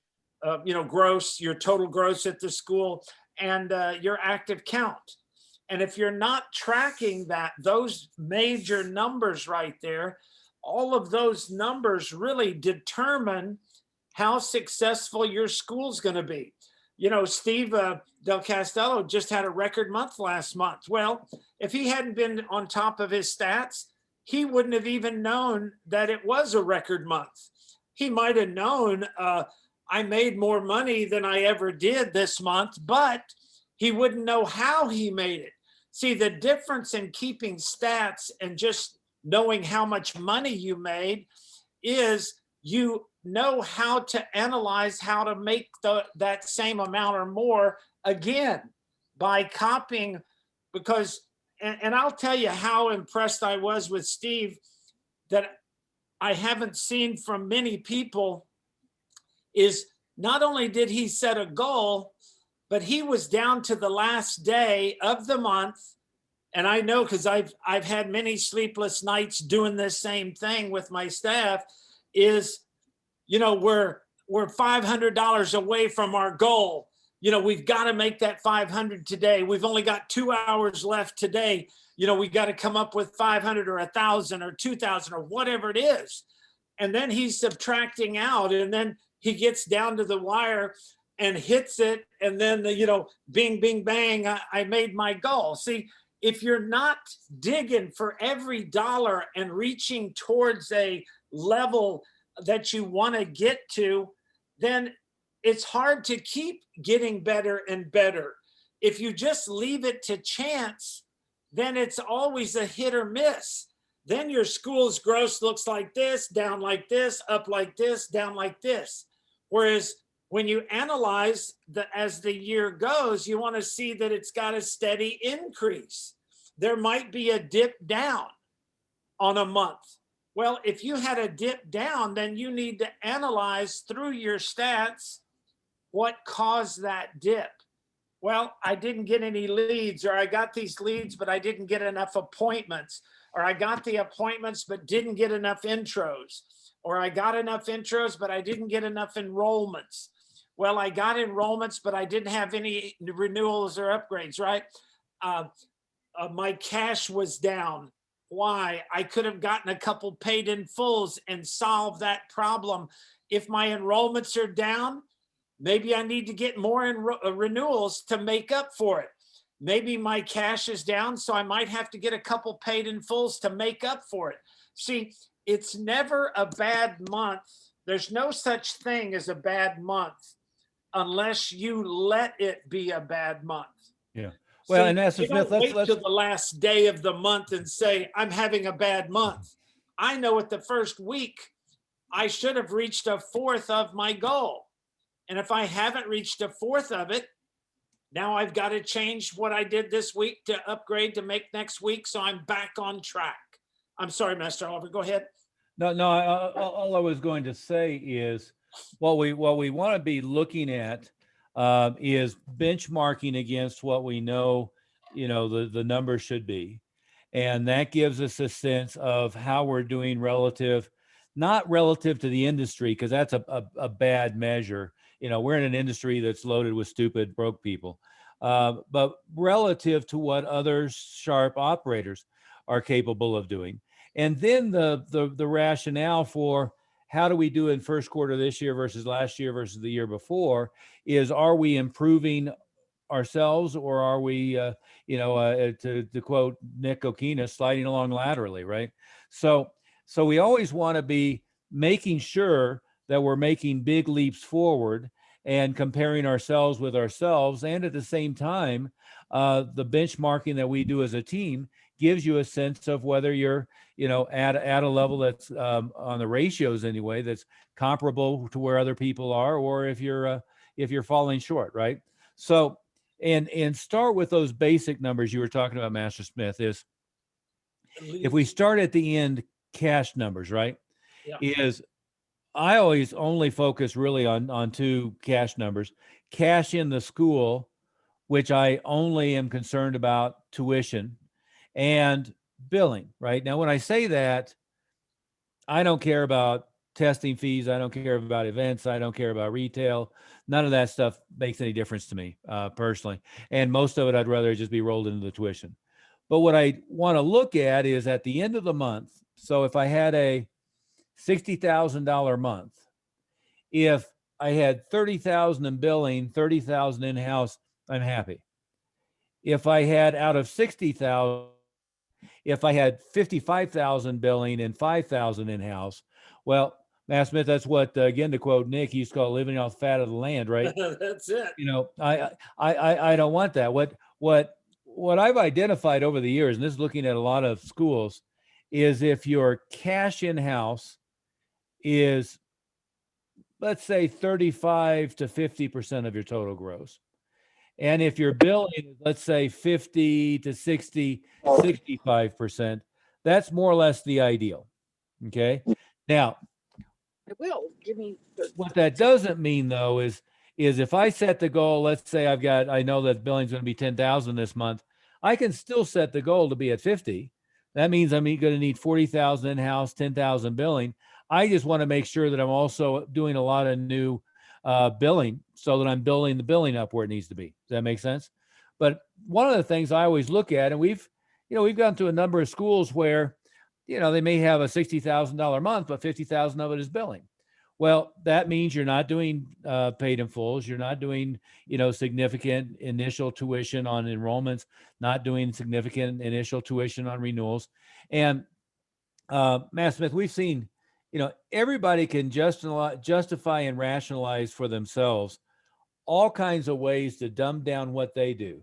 you know, gross, your total gross at the school, and your active count. And if you're not tracking those major numbers right there, all of those numbers really determine how successful your school's going to be. You know, Steve Del Castello just had a record month last month. Well, if he hadn't been on top of his stats, he wouldn't have even known that it was a record month. He might have known I made more money than I ever did this month, but he wouldn't know how he made it. See, the difference in keeping stats and just knowing how much money you made is you know how to analyze how to make that same amount or more again by copying. Because, and I'll tell you how impressed I was with Steve that I haven't seen from many people is not only did he set a goal, but he was down to the last day of the month. And I know, because I've had many sleepless nights doing this same thing with my staff, is, you know, we're $500 away from our goal. You know, we've got to make that 500 today. We've only got 2 hours left today. You know, we got to come up with 500 or 1,000 or 2,000 or whatever it is. And then he's subtracting out, and then he gets down to the wire and hits it. And then, you know, bing, bing, bang, I made my goal. See, if you're not digging for every dollar and reaching towards a level that you want to get to, then it's hard to keep getting better and better. If you just leave it to chance, then it's always a hit or miss. Then your school's gross looks like this, down like this, up like this, down like this. Whereas when you analyze as the year goes, you want to see that it's got a steady increase. There might be a dip down, on a month. Well, if you had a dip down, then you need to analyze through your stats what caused that dip. Well, I didn't get any leads, or I got these leads, but I didn't get enough appointments, or I got the appointments, but didn't get enough intros, or I got enough intros, but I didn't get enough enrollments. Well, I got enrollments, but I didn't have any renewals or upgrades, right? My cash was down. Why? I could have gotten a couple paid in fulls and solved that problem. If my enrollments are down, maybe I need to get more renewals to make up for it. Maybe my cash is down, so I might have to get a couple paid in fulls to make up for it. See, it's never a bad month. There's no such thing as a bad month unless you let it be a bad month. Yeah. Well, See, and Master you Smith, don't wait let's till the last day of the month and say, I'm having a bad month. I know at the first week, I should have reached a fourth of my goal. And if I haven't reached a fourth of it, now I've got to change what I did this week to upgrade to make next week, so I'm back on track. I'm sorry, Master Oliver, go ahead. No, all I was going to say is what we want to be looking at is benchmarking against what we know, the numbers should be. And that gives us a sense of how we're doing not relative to the industry, because that's a bad measure. We're in an industry that's loaded with stupid, broke people, but relative to what other sharp operators are capable of doing. And then the rationale for how do we do in first quarter this year versus last year versus the year before is, are we improving ourselves, or are we, to quote Nick Okina, sliding along laterally, right? So we always want to be making sure that we're making big leaps forward and comparing ourselves with ourselves. And at the same time, the benchmarking that we do as a team gives you a sense of whether you're, at a level that's on the ratios anyway, that's comparable to where other people are, or if you're falling short, right? So, and start with those basic numbers you were talking about, Master Smith, is if we start at the end, cash numbers, right? Yeah. I always only focus really on two cash numbers: cash in the school, which I only am concerned about tuition, and billing. Right now, when I say that, I don't care about testing fees. I don't care about events. I don't care about retail. None of that stuff makes any difference to me personally. And most of it, I'd rather just be rolled into the tuition. But what I want to look at is at the end of the month. So if I had a $60,000 month, if I had 30,000 in billing, 30,000 in-house, I'm happy. If I had out of 60,000, if I had 55,000 billing and 5,000 in-house, well, Matt Smith, that's what, again, to quote Nick, he used to call living off the fat of the land, right? That's it. I don't want that. What I've identified over the years, and this is looking at a lot of schools, is if your cash in-house is, let's say, 35 to 50% of your total gross. And if your billing is, let's say, 50 to 60, 65%, that's more or less the ideal. Okay. Now, what that doesn't mean, though, is if I set the goal, let's say I know that billing's going to be 10,000 this month, I can still set the goal to be at 50. That means I'm going to need 40,000 in-house, 10,000 billing. I just want to make sure that I'm also doing a lot of new billing, so that I'm building the billing up where it needs to be. Does that make sense? But one of the things I always look at, and we've gone to a number of schools where, they may have a $60,000 month, but 50,000 of it is billing. Well, that means you're not doing paid in fulls. You're not doing, significant initial tuition on enrollments, not doing significant initial tuition on renewals. And Matt Smith, we've seen, everybody can justify and rationalize for themselves all kinds of ways to dumb down what they do,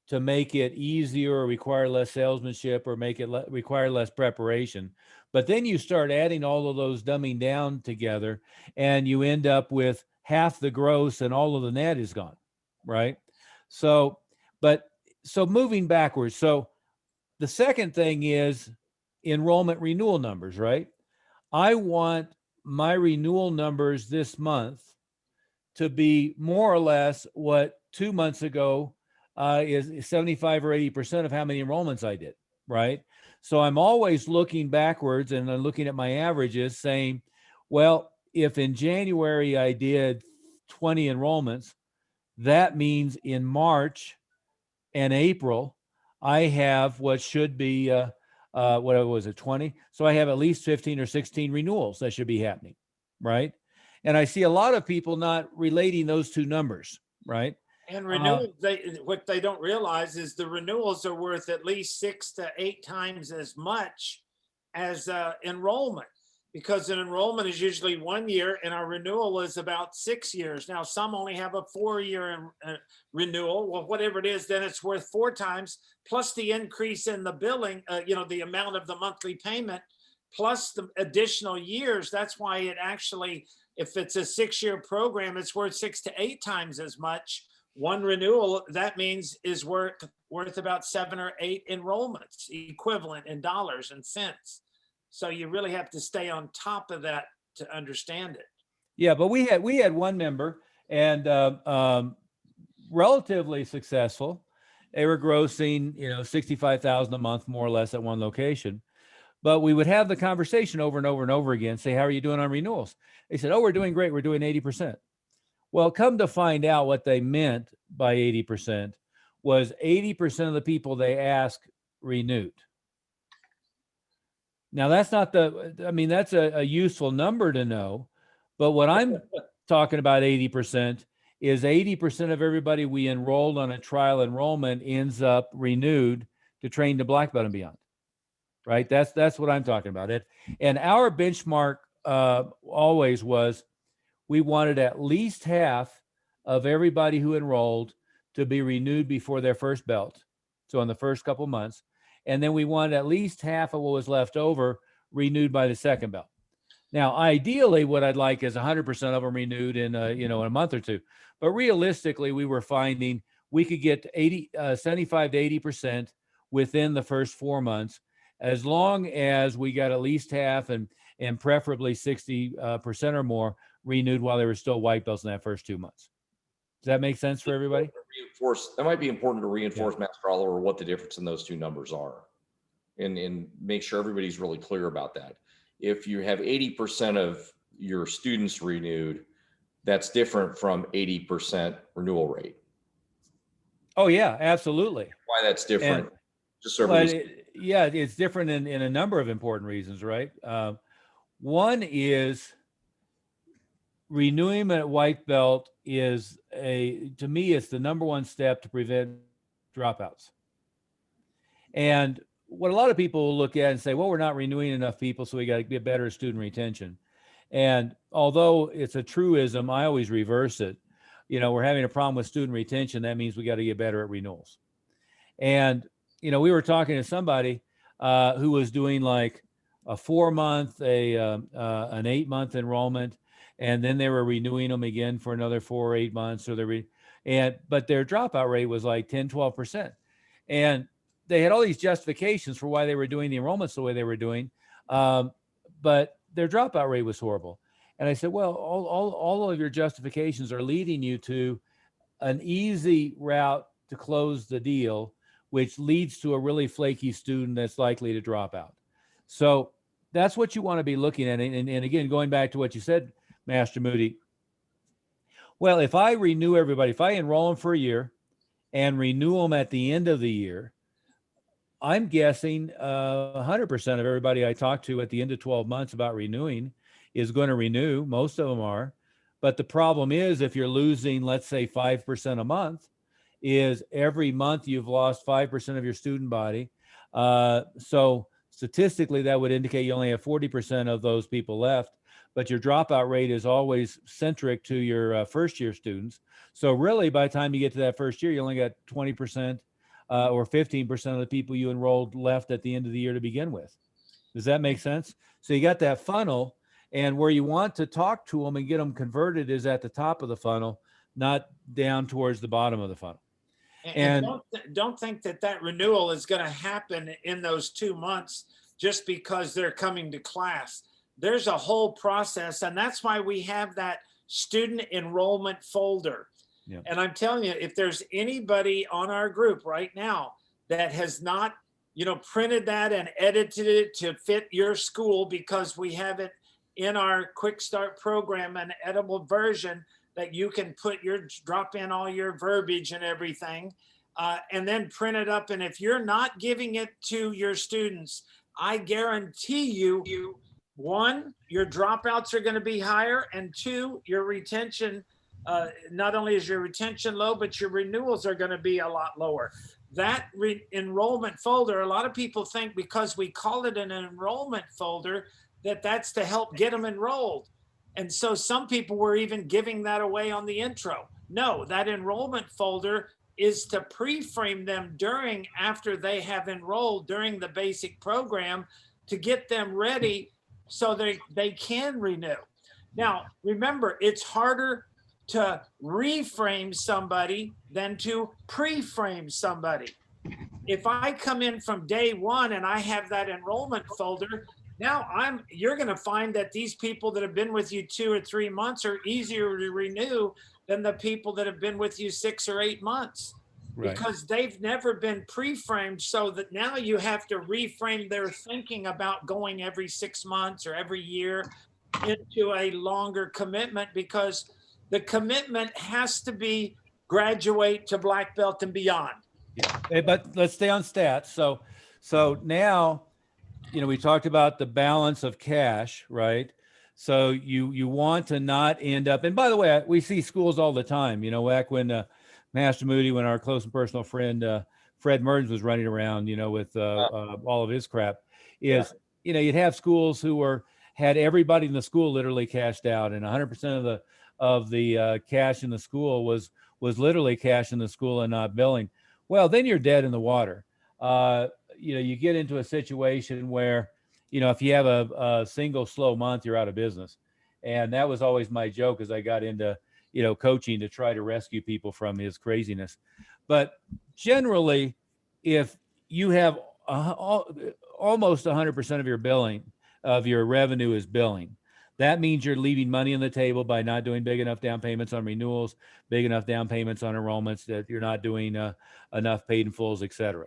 to make it easier or require less salesmanship or make it require less preparation. But then you start adding all of those dumbing down together, and you end up with half the gross and all of the net is gone, right? So moving backwards. So the second thing is enrollment renewal numbers, right? I want my renewal numbers this month to be more or less what 2 months ago is 75 or 80% of how many enrollments I did, right? So I'm always looking backwards and I'm looking at my averages saying, well, if in January I did 20 enrollments, that means in March and April, I have what should be, what was it, 20? So I have at least 15 or 16 renewals that should be happening, right? And I see a lot of people not relating those two numbers, right? And renewals, what they don't realize is the renewals are worth at least 6 to 8 times as much as enrollment, because an enrollment is usually 1 year and our renewal is about 6 years. Now, some only have a 4-year renewal. Well, whatever it is, then it's worth 4 times, plus the increase in the billing, the amount of the monthly payment, plus the additional years. That's why it actually, if it's a 6-year program, it's worth 6 to 8 times as much. One renewal, that means, is worth about 7 or 8 enrollments, equivalent in dollars and cents. So you really have to stay on top of that to understand it. Yeah, but we had one member, and relatively successful. They were grossing, $65,000 a month, more or less, at one location. But we would have the conversation over and over and over again, say, how are you doing on renewals? They said, oh, we're doing great. We're doing 80%. Well, come to find out, what they meant by 80% was 80% of the people they asked renewed. Now, that's not that's a useful number to know. But what I'm talking about 80% is 80% of everybody we enrolled on a trial enrollment ends up renewed to train to black belt and beyond. Right? That's what I'm talking about. And our benchmark always was, we wanted at least half of everybody who enrolled to be renewed before their first belt. So in the first couple of months. And then we wanted at least half of what was left over renewed by the second belt. Now, ideally, what I'd like is 100% of them renewed in a month or two. But realistically, we were finding we could get 75 to 80% within the first 4 months, as long as we got at least half and preferably 60% or more renewed while they were still white belts in that first 2 months. Does that make sense for everybody? That might be important to reinforce, Master Oliver, what the difference in those two numbers are, and make sure everybody's really clear about that. If you have 80% of your students renewed, that's different from 80% renewal rate. Oh yeah, absolutely. Why that's different? Just so it's different in a number of important reasons, right? One is, renewing at white belt is to me, it's the number one step to prevent dropouts. And what a lot of people will look at and say, well, we're not renewing enough people, so we got to get better student retention. And although it's a truism, I always reverse it. We're having a problem with student retention. That means we got to get better at renewals. And, we were talking to somebody who was doing like a 4-month, an 8-month enrollment, and then they were renewing them again for another 4 or 8 months. But their dropout rate was like 10, 12%. And they had all these justifications for why they were doing the enrollments the way they were doing. But their dropout rate was horrible. And I said, well, all of your justifications are leading you to an easy route to close the deal, which leads to a really flaky student that's likely to drop out. So that's what you want to be looking at. And again, going back to what you said, Master Moody, well, if I renew everybody, if I enroll them for a year and renew them at the end of the year, I'm guessing 100% of everybody I talk to at the end of 12 months about renewing is going to renew. Most of them are. But the problem is, if you're losing, let's say 5% a month, is every month you've lost 5% of your student body. So statistically, that would indicate you only have 40% of those people left, but your dropout rate is always centric to your first year students. So really, by the time you get to that first year, you only got 20% or 15% of the people you enrolled left at the end of the year to begin with. Does that make sense? So you got that funnel, and where you want to talk to them and get them converted is at the top of the funnel, not down towards the bottom of the funnel. And don't think that renewal is going to happen in those 2 months just because they're coming to class. There's a whole process, and that's why we have that student enrollment folder. Yeah. And I'm telling you, if there's anybody on our group right now that has not, printed that and edited it to fit your school, because we have it in our Quick Start program, an editable version that you can drop in all your verbiage and everything, and then print it up. And if you're not giving it to your students, I guarantee you, one, your dropouts are going to be higher, and two, your retention, not only is your retention low, but your renewals are going to be a lot lower. That enrollment folder, a lot of people think because we call it an enrollment folder, that's to help get them enrolled. And so some people were even giving that away on the intro. No, that enrollment folder is to pre-frame them after they have enrolled during the basic program, to get them ready so they can renew. Now, remember, it's harder to reframe somebody than to pre-frame somebody. If I come in from day one and I have that enrollment folder, now you're going to find that these people that have been with you 2 or 3 months are easier to renew than the people that have been with you 6 or 8 months. Right. Because they've never been pre-framed, so that now you have to reframe their thinking about going every 6 months or every year into a longer commitment, because the commitment has to be graduate to black belt and beyond. Yeah. But let's stay on stats. So now, we talked about the balance of cash, right? So you want to not end up, and by the way, we see schools all the time, back when Master Moody, when our close and personal friend, Fred Mertens was running around, with all of his crap, you'd have schools who had everybody in the school literally cashed out, and 100% of the cash in the school was literally cash in the school and not billing. Well, then you're dead in the water. You get into a situation where, if you have a single slow month, you're out of business. And that was always my joke as I got into, coaching, to try to rescue people from his craziness. But generally, if you have almost 100% of your billing, of your revenue is billing, that means you're leaving money on the table by not doing big enough down payments on renewals, big enough down payments on enrollments, that you're not doing enough paid in fulls, et cetera.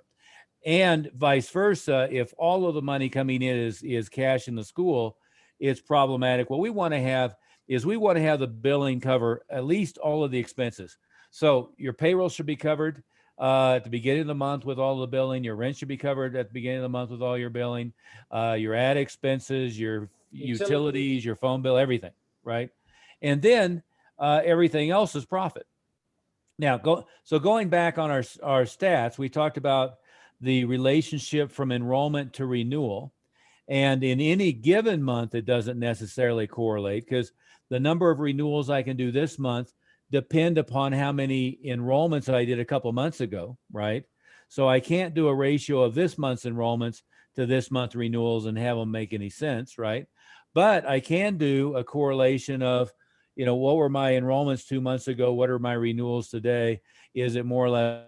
And vice versa, if all of the money coming in is cash in the school, it's problematic. What we want to have is the billing cover at least all of the expenses. So your payroll should be covered at the beginning of the month with all the billing. Your rent should be covered at the beginning of the month with all your billing. Your ad expenses, your utilities, your phone bill, everything, right? And then everything else is profit. Now, going back on our stats, we talked about the relationship from enrollment to renewal. And in any given month, it doesn't necessarily correlate, because the number of renewals I can do this month depend upon how many enrollments I did a couple months ago, right? So I can't do a ratio of this month's enrollments to this month renewals and have them make any sense, right? But I can do a correlation of, what were my enrollments 2 months ago? What are my renewals today? Is it more or less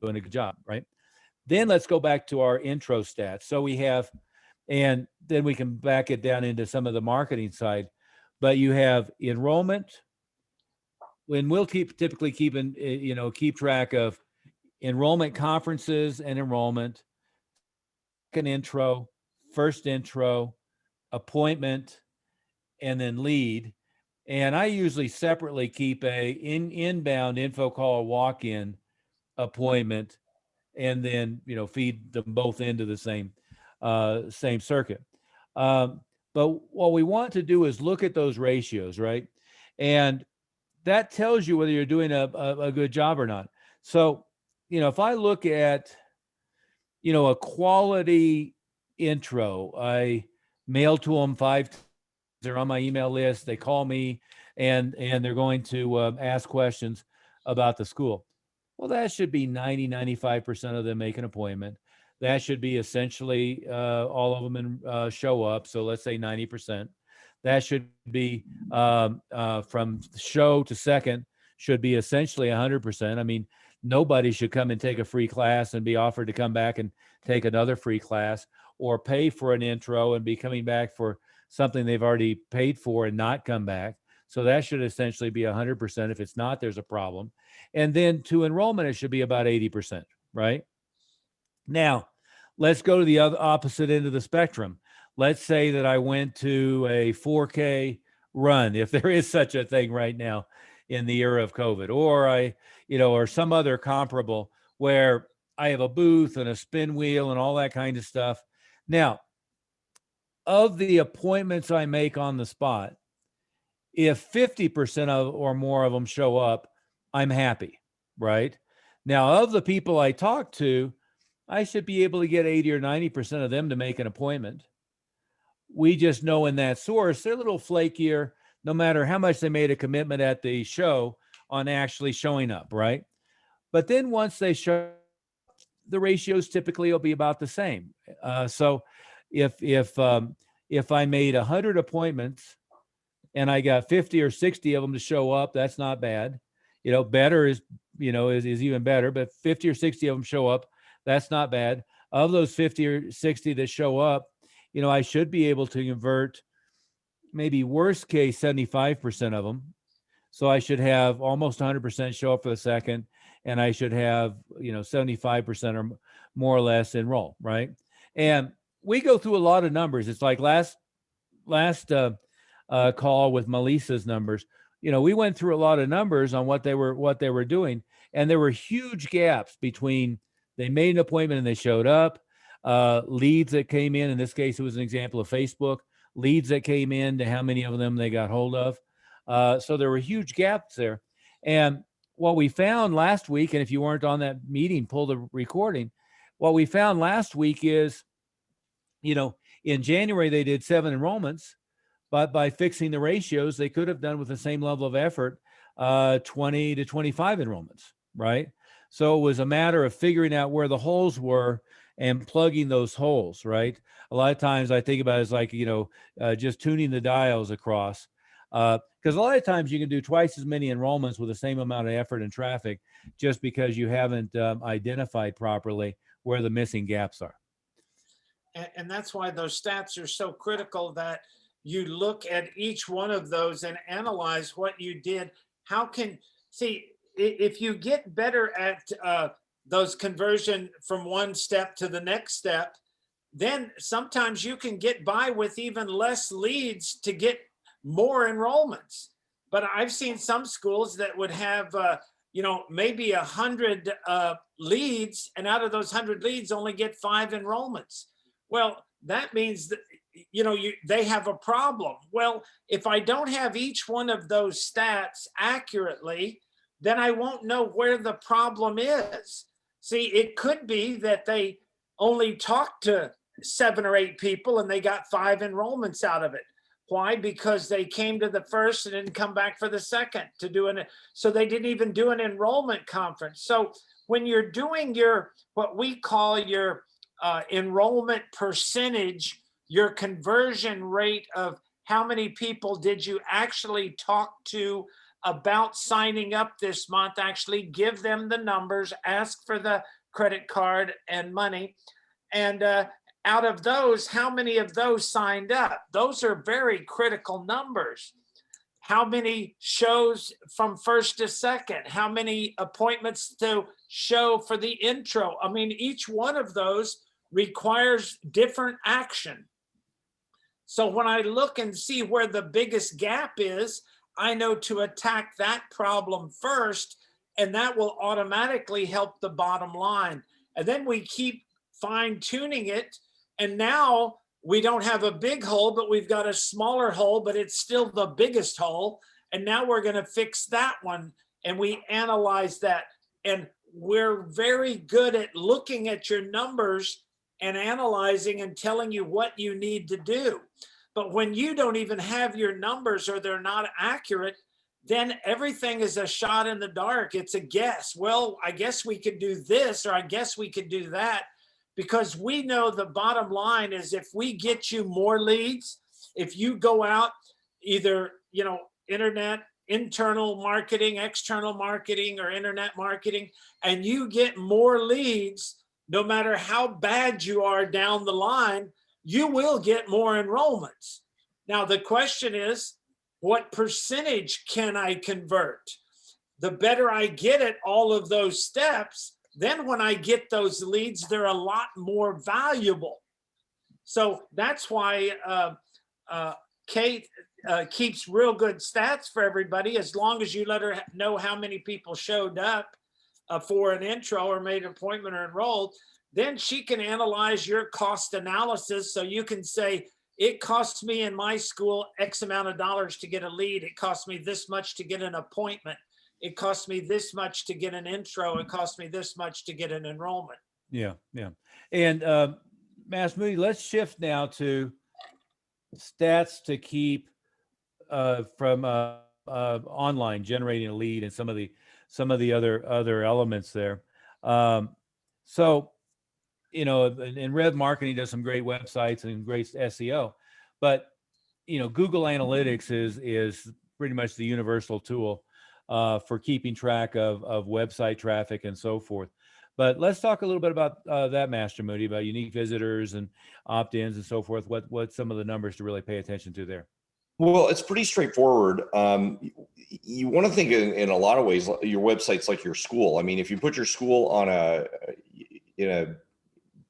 doing a good job, right? Then let's go back to our intro stats. So we have, and then we can back it down into some of the marketing side, but you have enrollment. When we'll typically keep track of enrollment conferences and enrollment, second intro, first intro, appointment, and then lead. And I usually separately keep a inbound info call, walk-in, appointment, and then feed them both into the same circuit. But what we want to do is look at those ratios, right? And that tells you whether you're doing a good job or not. So, if I look at, a quality intro, I mail to them 5 times, they're on my email list, they call me, and they're going to ask questions about the school. Well, that should be 95% of them make an appointment. That should be essentially all of them show up. So let's say 90%. That should be from show to second should be essentially 100%. I mean, nobody should come and take a free class and be offered to come back and take another free class, or pay for an intro and be coming back for something they've already paid for and not come back. So that should essentially be 100%. If it's not, there's a problem. And then to enrollment, it should be about 80%, right? Now, let's go to the other opposite end of the spectrum. Let's say that I went to a 4K run, if there is such a thing right now in the era of COVID, or or some other comparable where I have a booth and a spin wheel and all that kind of stuff. Now, of the appointments I make on the spot, if 50% of or more of them show up, I'm happy, right? Now, of the people I talk to, I should be able to get 80 or 90% of them to make an appointment. We just know in that source, they're a little flakier, no matter how much they made a commitment at the show on actually showing up, right? But then once they show, the ratios typically will be about the same. So if I made 100 appointments and I got 50 or 60 of them to show up, that's not bad. Better is even better, but 50 or 60 of them show up, that's not bad. Of those 50 or 60 that show up, I should be able to convert maybe worst case 75% of them. So I should have almost 100% show up for the second, and I should have 75% or more or less enroll, right? And we go through a lot of numbers. It's like last call with Melissa's numbers. We went through a lot of numbers on what they were doing, and there were huge gaps between they made an appointment and they showed up, leads that came in this case, it was an example of Facebook, leads that came in to how many of them they got hold of. So there were huge gaps there. And what we found last week, and if you weren't on that meeting, pull the recording. What we found last week is, in January, they did 7 enrollments, but by fixing the ratios, they could have done with the same level of effort, 20 to 25 enrollments, right? So it was a matter of figuring out where the holes were and plugging those holes, right? A lot of times I think about it as like, just tuning the dials across. Because a lot of times you can do twice as many enrollments with the same amount of effort and traffic just because you haven't identified properly where the missing gaps are. And that's why those stats are so critical, that you look at each one of those and analyze what you did. If you get better at those conversion from one step to the next step, then sometimes you can get by with even less leads to get more enrollments. But I've seen some schools that would have, maybe 100 leads, and out of those 100 leads only get 5 enrollments. Well, that means that, they have a problem. Well, if I don't have each one of those stats accurately, then I won't know where the problem is. See, it could be that they only talked to 7 or 8 people and they got 5 enrollments out of it. Why? Because they came to the first and didn't come back for the second to do so they didn't even do an enrollment conference. So when you're doing what we call your enrollment percentage, your conversion rate of how many people did you actually talk to about signing up this month, actually give them the numbers, ask for the credit card and money. And out of those, how many of those signed up? Those are very critical numbers. How many shows from first to second? How many appointments to show for the intro? I mean, each one of those requires different action. So when I look and see where the biggest gap is, I know to attack that problem first, and that will automatically help the bottom line. And then we keep fine tuning it. And now we don't have a big hole, but we've got a smaller hole, but it's still the biggest hole. And now we're going to fix that one. And we analyze that. And we're very good at looking at your numbers and analyzing and telling you what you need to do. But when you don't even have your numbers or they're not accurate, then everything is a shot in the dark. It's a guess. Well, I guess we could do this, or I guess we could do that, because we know the bottom line is if we get you more leads, if you go out either, internet, internal marketing, external marketing, or internet marketing, and you get more leads, no matter how bad you are down the line, you will get more enrollments. Now, the question is, what percentage can I convert? The better I get at all of those steps, then when I get those leads, they're a lot more valuable. So that's why Kate keeps real good stats for everybody. As long as you let her know how many people showed up for an intro or made an appointment or enrolled, then she can analyze your cost analysis. So you can say, it costs me in my school X amount of dollars to get a lead. It costs me this much to get an appointment. It costs me this much to get an intro. It costs me this much to get an enrollment. Yeah, yeah. And Master Moody, let's shift now to stats to keep from online generating a lead and some of the other elements there. So, and Rev Marketing does some great websites and great SEO, but Google Analytics is pretty much the universal tool for keeping track of website traffic and so forth. But let's talk a little bit about that, Master Moody, about unique visitors and opt-ins and so forth. What some of the numbers to really pay attention to there? Well, it's pretty straightforward. You want to think in a lot of ways, your website's like your school. I mean, if you put your school on in a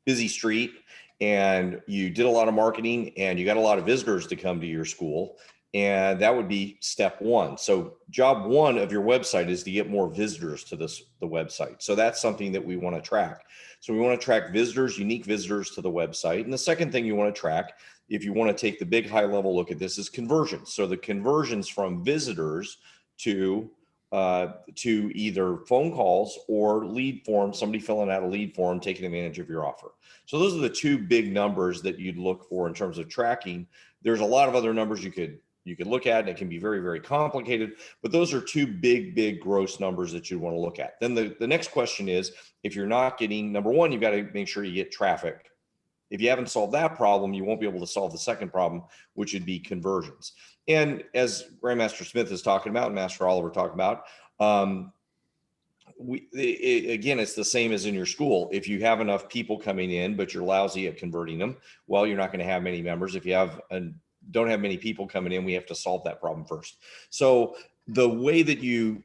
busy street and you did a lot of marketing and you got a lot of visitors to come to your school, and that would be step one. So job one of your website is to get more visitors to the website. So that's something that we want to track. So we want to track visitors, unique visitors to the website. And the second thing you want to track, if you want to take the big high level look at this, is conversions. So the conversions from visitors to either phone calls or lead forms, somebody filling out a lead form, taking advantage of your offer. So those are the two big numbers that you'd look for in terms of tracking. There's a lot of other numbers you could look at, and it can be very, very complicated, but those are two big gross numbers that you want to look at. Then the next question is, if you're not getting, number one, you've got to make sure you get traffic. If you haven't solved that problem, you won't be able to solve the second problem, which would be conversions. And as Grandmaster Smith is talking about, and Master Oliver talking about, again, it's the same as in your school. If you have enough people coming in, but you're lousy at converting them, well, you're not going to have many members. If you don't have many people coming in, we have to solve that problem first. So the way that and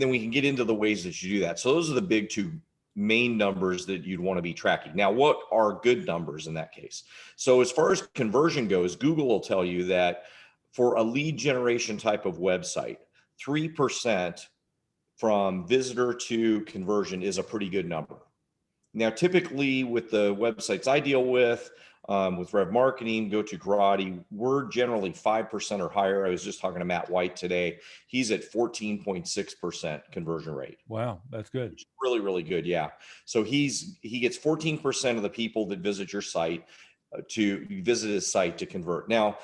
then we can get into the ways that you do that. So those are the big two main numbers that you'd want to be tracking. Now, what are good numbers in that case? So as far as conversion goes, Google will tell you that for a lead generation type of website, 3% from visitor to conversion is a pretty good number. Now, typically with the websites I deal with Rev Marketing, Go To Karate, we're generally 5% or higher. I was just talking to Matt White today. He's at 14.6% conversion rate. Wow, that's good. Really, really good. Yeah. So he gets 14% of the people that visit your site to visit his site to convert. Now,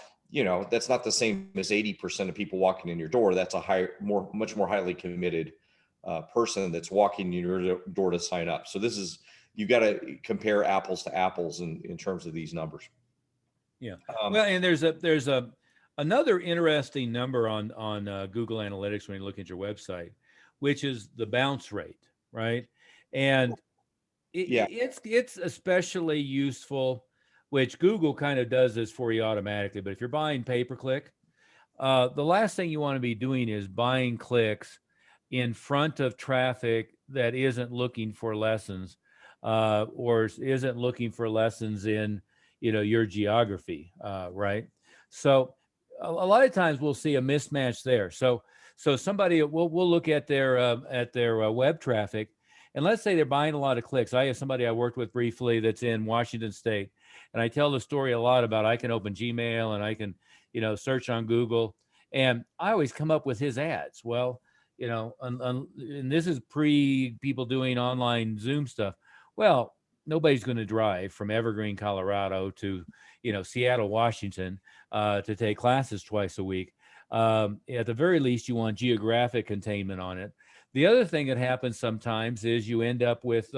that's not the same as 80% of people walking in your door. That's much more highly committed person that's walking in your door to sign up. So you've got to compare apples to apples in terms of these numbers. Yeah. Well, and there's another interesting number on Google Analytics when you look at your website, which is the bounce rate, right? And it's especially useful, which Google kind of does this for you automatically. But if you're buying pay-per-click, the last thing you want to be doing is buying clicks in front of traffic that isn't looking for lessons or isn't looking for lessons in your geography, right? So a lot of times we'll see a mismatch there. So somebody we'll look at their web traffic, and let's say they're buying a lot of clicks. I have somebody I worked with briefly that's in Washington State, and I tell the story a lot about I can open Gmail and I can search on Google, and I always come up with his ads. Well, and this is pre people doing online Zoom stuff. Well, nobody's going to drive from Evergreen, Colorado to, Seattle, Washington to take classes twice a week. At the very least, you want geographic containment on it. The other thing that happens sometimes is you end up with,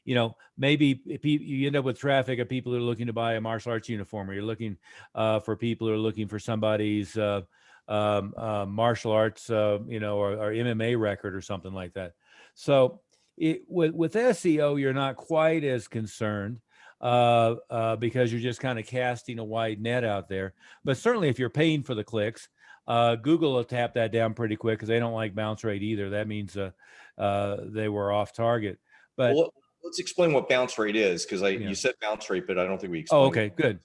maybe you end up with traffic of people who are looking to buy a martial arts uniform, or you're looking for people who are looking for somebody's martial arts, or MMA record or something like that. So with SEO, you're not quite as concerned because you're just kind of casting a wide net out there. But certainly if you're paying for the clicks, Google will tap that down pretty quick because they don't like bounce rate either. That means they were off target. But Well, let's explain what bounce rate is, because Yeah. you said bounce rate, but I don't think we explained. okay, good.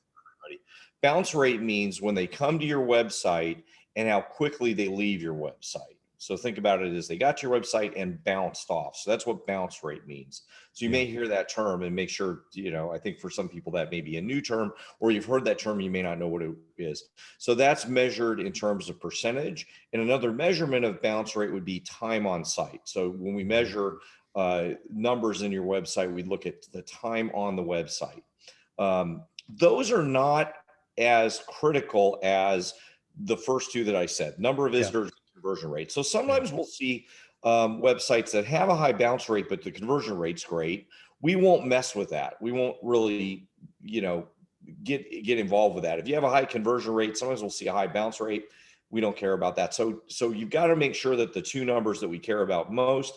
Bounce rate means when they come to your website and how quickly they leave your website. So think about it as they got to your website and bounced off. So that's what bounce rate means. So you may hear that term and make sure, I think for some people that may be a new term, or you've heard that term, you may not know what it is. So that's measured in terms of percentage. And another measurement of bounce rate would be time on site. So when we measure numbers in your website, we look at the time on the website. Those are not as critical as the first two that I said, number of visitors, conversion rate. So sometimes we'll see websites that have a high bounce rate, but the conversion rate's great. We won't mess with that. We won't really, get involved with that. If you have a high conversion rate, sometimes we'll see a high bounce rate. We don't care about that. So you've got to make sure that the two numbers that we care about most,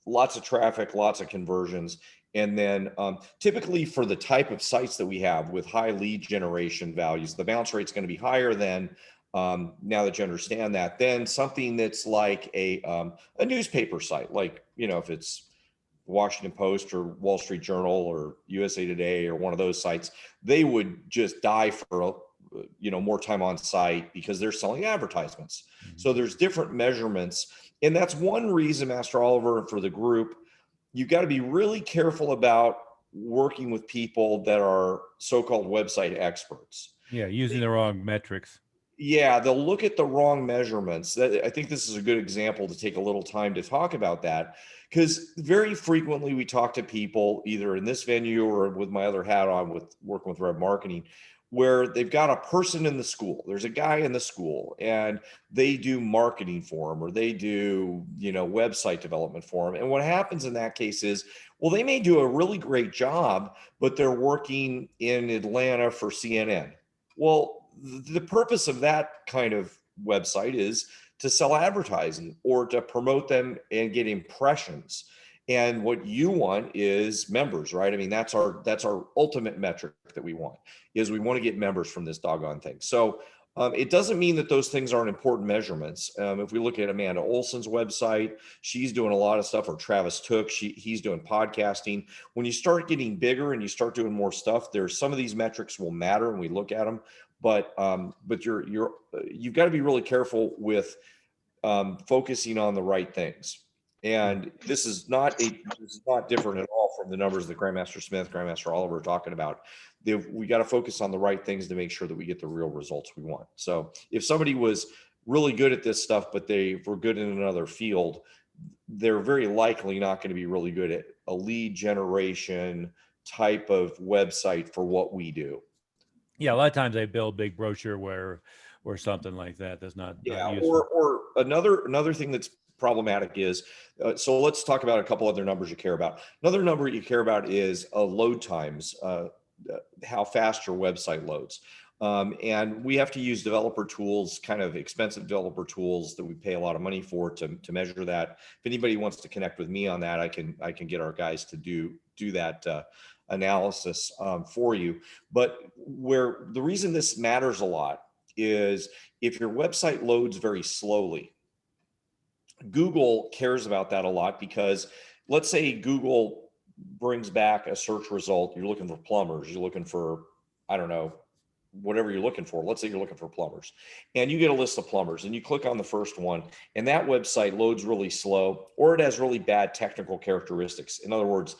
lots of traffic, lots of conversions. And then typically for the type of sites that we have with high lead generation values, the bounce rate is going to be higher than, now that you understand that, then something that's like a newspaper site, like, if it's Washington Post or Wall Street Journal or USA Today or one of those sites, they would just die for more time on site because they're selling advertisements. So there's different measurements. And that's one reason, Master Oliver, for the group, you've got to be really careful about working with people that are so-called website experts. Yeah, using the wrong metrics. Yeah, they'll look at the wrong measurements. I think this is a good example to take a little time to talk about that, because very frequently we talk to people either in this venue or with my other hat on with working with Rev Marketing, where they've got a person in the school. There's a guy in the school and they do marketing for him, or they do, website development for him. And what happens in that case is, well, they may do a really great job, but they're working in Atlanta for CNN. Well, the purpose of that kind of website is to sell advertising or to promote them and get impressions. And what you want is members, right? I mean, that's our ultimate metric that we want, is we want to get members from this doggone thing. So it doesn't mean that those things aren't important measurements. If we look at Amanda Olson's website, she's doing a lot of stuff, or Travis Took, he's doing podcasting. When you start getting bigger and you start doing more stuff, there's some of these metrics will matter and we look at them, but you've got to be really careful with focusing on the right things. And this is not different at all from the numbers that Grandmaster Smith, Grandmaster Oliver are talking about. We got to focus on the right things to make sure that we get the real results we want. So if somebody was really good at this stuff, but they were good in another field, they're very likely not going to be really good at a lead generation type of website for what we do. Yeah, a lot of times they build big brochureware or something like that. That's not useful. Or another thing that's problematic is, so let's talk about a couple other numbers you care about. Another number you care about is load times, how fast your website loads. And we have to use developer tools, kind of expensive developer tools that we pay a lot of money for to measure that. If anybody wants to connect with me on that, I can get our guys to do that analysis for you. But where the reason this matters a lot is if your website loads very slowly, Google cares about that a lot, because let's say Google brings back a search result. You're looking for plumbers. You're looking for, I don't know, whatever you're looking for. Let's say you're looking for plumbers and you get a list of plumbers and you click on the first one and that website loads really slow, or it has really bad technical characteristics. In other words,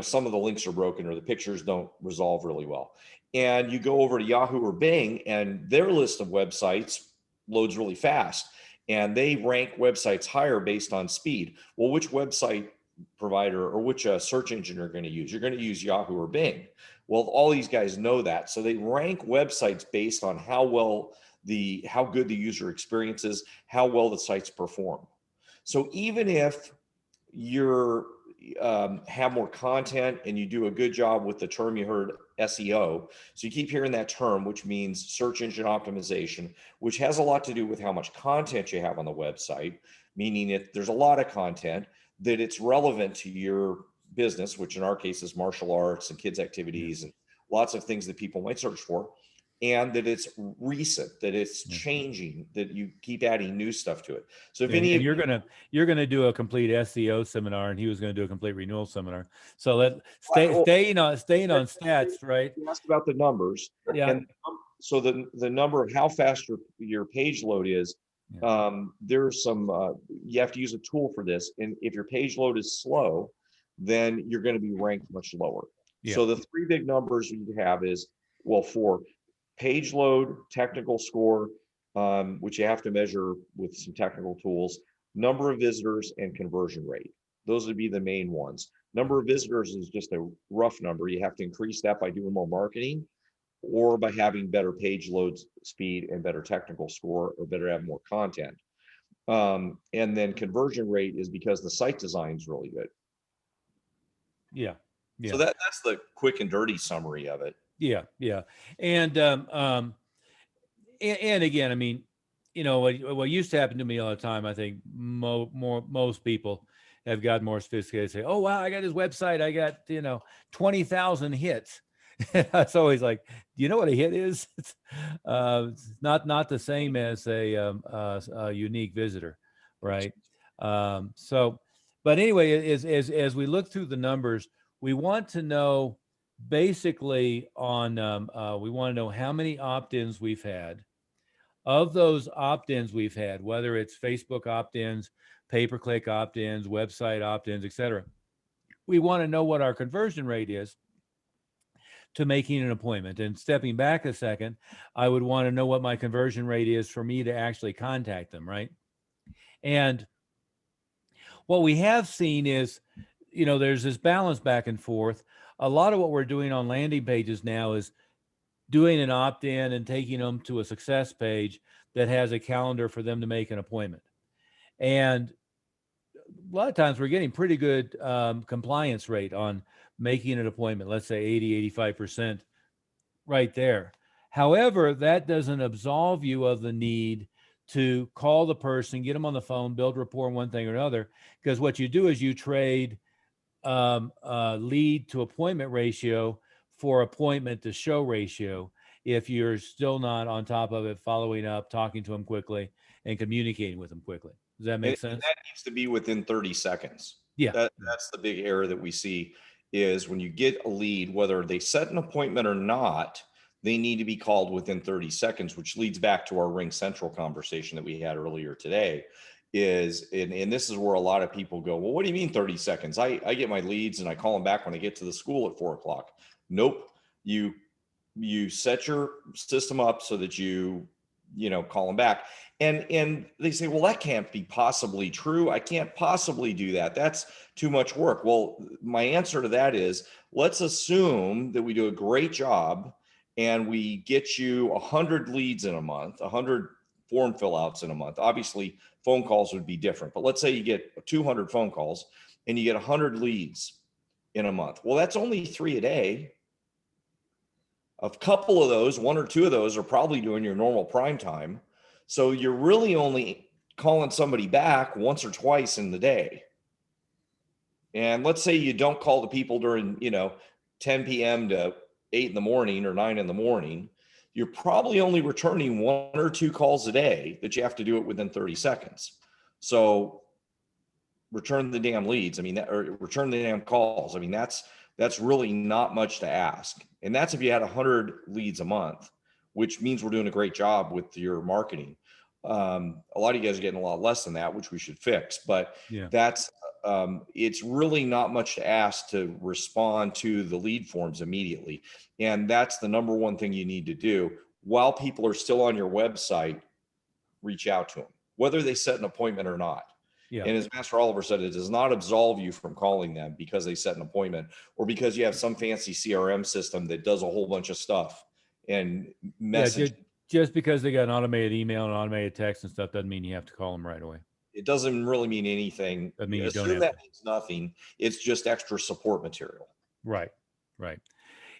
some of the links are broken or the pictures don't resolve really well. And you go over to Yahoo or Bing and their list of websites loads really fast. And they rank websites higher based on speed. Well, which website provider or which search engine you're going to use? You're going to use Yahoo or Bing. Well, all these guys know that. So they rank websites based on how good the user experience is, how well the sites perform. So even if have more content and you do a good job with the term you heard, SEO. So you keep hearing that term, which means search engine optimization, which has a lot to do with how much content you have on the website, meaning if there's a lot of content, that it's relevant to your business, which in our case is martial arts and kids activities and lots of things that people might search for, and that it's recent, that it's changing, that you keep adding new stuff to it. So if any And of you're gonna do a complete SEO seminar, and he was gonna do a complete renewal seminar. So Well, staying on stats, right? you asked about the numbers, Yeah. and so the number of how fast your page load is, there's some you have to use a tool for this, and if your page load is slow, then you're going to be ranked much lower. Yeah. So the three big numbers you have is, well, for page load, technical score, which you have to measure with some technical tools, number of visitors, and conversion rate. Those would be the main ones. Number of visitors is just a rough number. You have to increase that by doing more marketing or by having better page load speed and better technical score, or better have more content. And then conversion rate is because the site design is really good. Yeah. So that's the quick and dirty summary of it. Yeah. And and again, I mean, you know, what used to happen to me all the time, I think most people have got more sophisticated, say, oh, wow, I got his website. I got, 20,000 hits. It's always like, do you know what a hit is? It's not the same as a unique visitor, right? But anyway, as we look through the numbers, we want to know basically we want to know how many opt-ins we've had. Of those opt-ins we've had, whether it's Facebook opt-ins, pay-per-click opt-ins, website opt-ins, etc. We want to know what our conversion rate is to making an appointment. And stepping back a second, I would want to know what my conversion rate is for me to actually contact them, right? And what we have seen is, there's this balance back and forth. A lot of what we're doing on landing pages now is doing an opt-in and taking them to a success page that has a calendar for them to make an appointment. And a lot of times we're getting pretty good compliance rate on making an appointment, let's say 80-85% right there. However, that doesn't absolve you of the need to call the person, get them on the phone, build rapport in one thing or another, because what you do is you trade lead to appointment ratio for appointment to show ratio if you're still not on top of it, following up, talking to them quickly, and communicating with them quickly. Does that make sense? That needs to be within 30 seconds. Yeah. That's the big error that we see, is when you get a lead, whether they set an appointment or not, they need to be called within 30 seconds, which leads back to our Ring Central conversation that we had earlier today. And this is where a lot of people go, well, what do you mean 30 seconds? I get my leads and I call them back when I get to the school at 4 o'clock. Nope. You set your system up so that you call them back. And they say, well, that can't be possibly true. I can't possibly do that. That's too much work. Well, my answer to that is, let's assume that we do a great job and we get you 100 leads in a month, 100 form fill outs in a month. Obviously, phone calls would be different, but let's say you get 200 phone calls and you get 100 leads in a month. Well, that's only 3 a day. A couple of those, 1 or 2 of those, are probably doing your normal prime time. So you're really only calling somebody back once or twice in the day. And let's say you don't call the people during, 10 p.m. to 8 in the morning or 9 in the morning. You're probably only returning 1 or 2 calls a day that you have to do it within 30 seconds. So return the damn leads. Or return the damn calls. That's really not much to ask. And that's if you had 100 leads a month, which means we're doing a great job with your marketing. A lot of you guys are getting a lot less than that, which we should fix, but it's really not much to ask to respond to the lead forms immediately. And that's the number one thing you need to do while people are still on your website. Reach out to them, whether they set an appointment or not. Yeah. And as Master Oliver said, it does not absolve you from calling them because they set an appointment or because you have some fancy CRM system that does a whole bunch of stuff and message. Just because they got an automated email and automated text and stuff doesn't mean you have to call them right away. It doesn't really mean anything. I mean, you don't Assume have that to. means nothing. It's just extra support material. Right, right.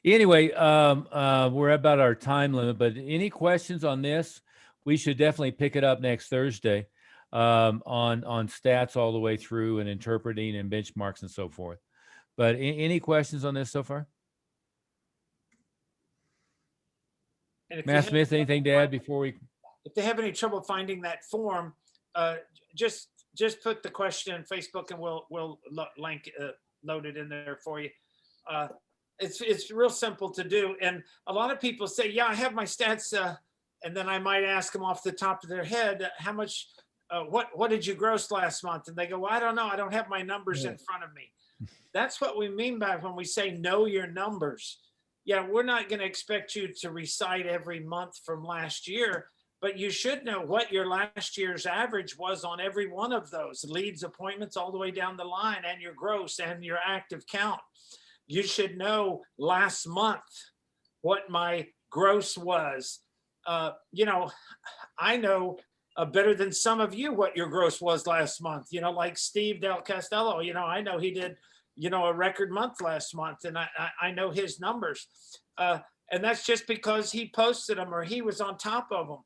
Anyway, we're about our time limit, but any questions on this? We should definitely pick it up next Thursday on stats all the way through and interpreting and benchmarks and so forth. But any questions on this so far? And if you Matt have- Smith, anything to add before we? if they have any trouble finding that form, just put the question in Facebook and we'll link load it in there for you. It's real simple to do, and a lot of people say, "Yeah, I have my stats," and then I might ask them off the top of their head, "How much? What did you gross last month?" And they go, "Well, I don't know. I don't have my numbers in front of me." That's what we mean by when we say know your numbers. Yeah, we're not going to expect you to recite every month from last year, but you should know what your last year's average was on every one of those leads, appointments, all the way down the line, and your gross and your active count. You should know last month what my gross was. I know better than some of you what your gross was last month. Like Steve Del Castello, I know he did, a record month last month, and I know his numbers. And that's just because he posted them or he was on top of them.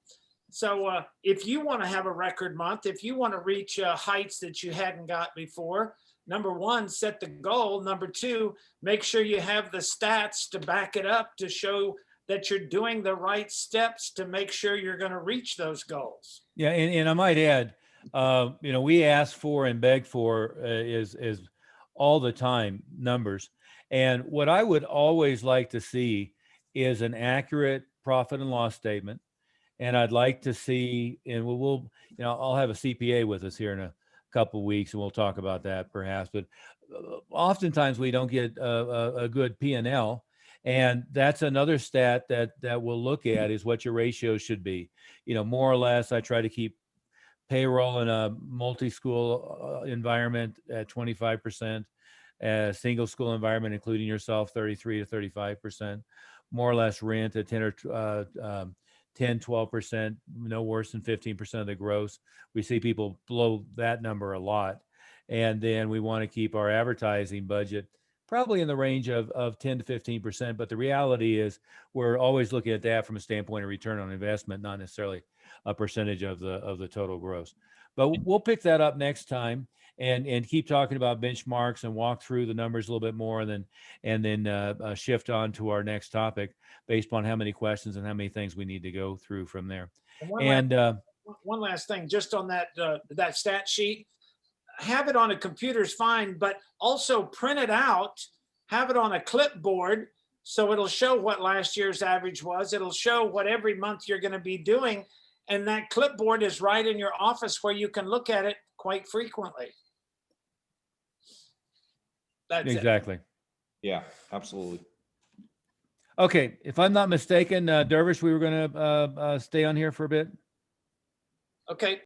So if you want to have a record month, if you want to reach heights that you hadn't got before, number one, set the goal. Number two, make sure you have the stats to back it up to show that you're doing the right steps to make sure you're going to reach those goals. Yeah, and I might add, we ask for and beg for is all the time numbers. And what I would always like to see is an accurate profit and loss statement. And I'd like to see, and I'll have a CPA with us here in a couple of weeks, and we'll talk about that perhaps. But oftentimes we don't get a good P&L, and that's another stat that we'll look at is what your ratio should be. More or less, I try to keep payroll in a multi-school environment at 25%, single school environment, including yourself, 33 to 35%, more or less rent at 10 or 10, 12%, no worse than 15% of the gross. We see people blow that number a lot. And then we want to keep our advertising budget probably in the range of 10 to 15%. But the reality is we're always looking at that from a standpoint of return on investment, not necessarily a percentage of the total gross. But we'll pick that up next time and keep talking about benchmarks and walk through the numbers a little bit more, and then shift on to our next topic based on how many questions and how many things we need to go through from there. And one last thing, just on that stat sheet, have it on a computer's fine, but also print it out, have it on a clipboard, so it'll show what last year's average was. It'll show what every month you're going to be doing. And that clipboard is right in your office where you can look at it quite frequently. That's exactly. Yeah, absolutely. Okay, if I'm not mistaken, Dervish, we were going to stay on here for a bit. Okay.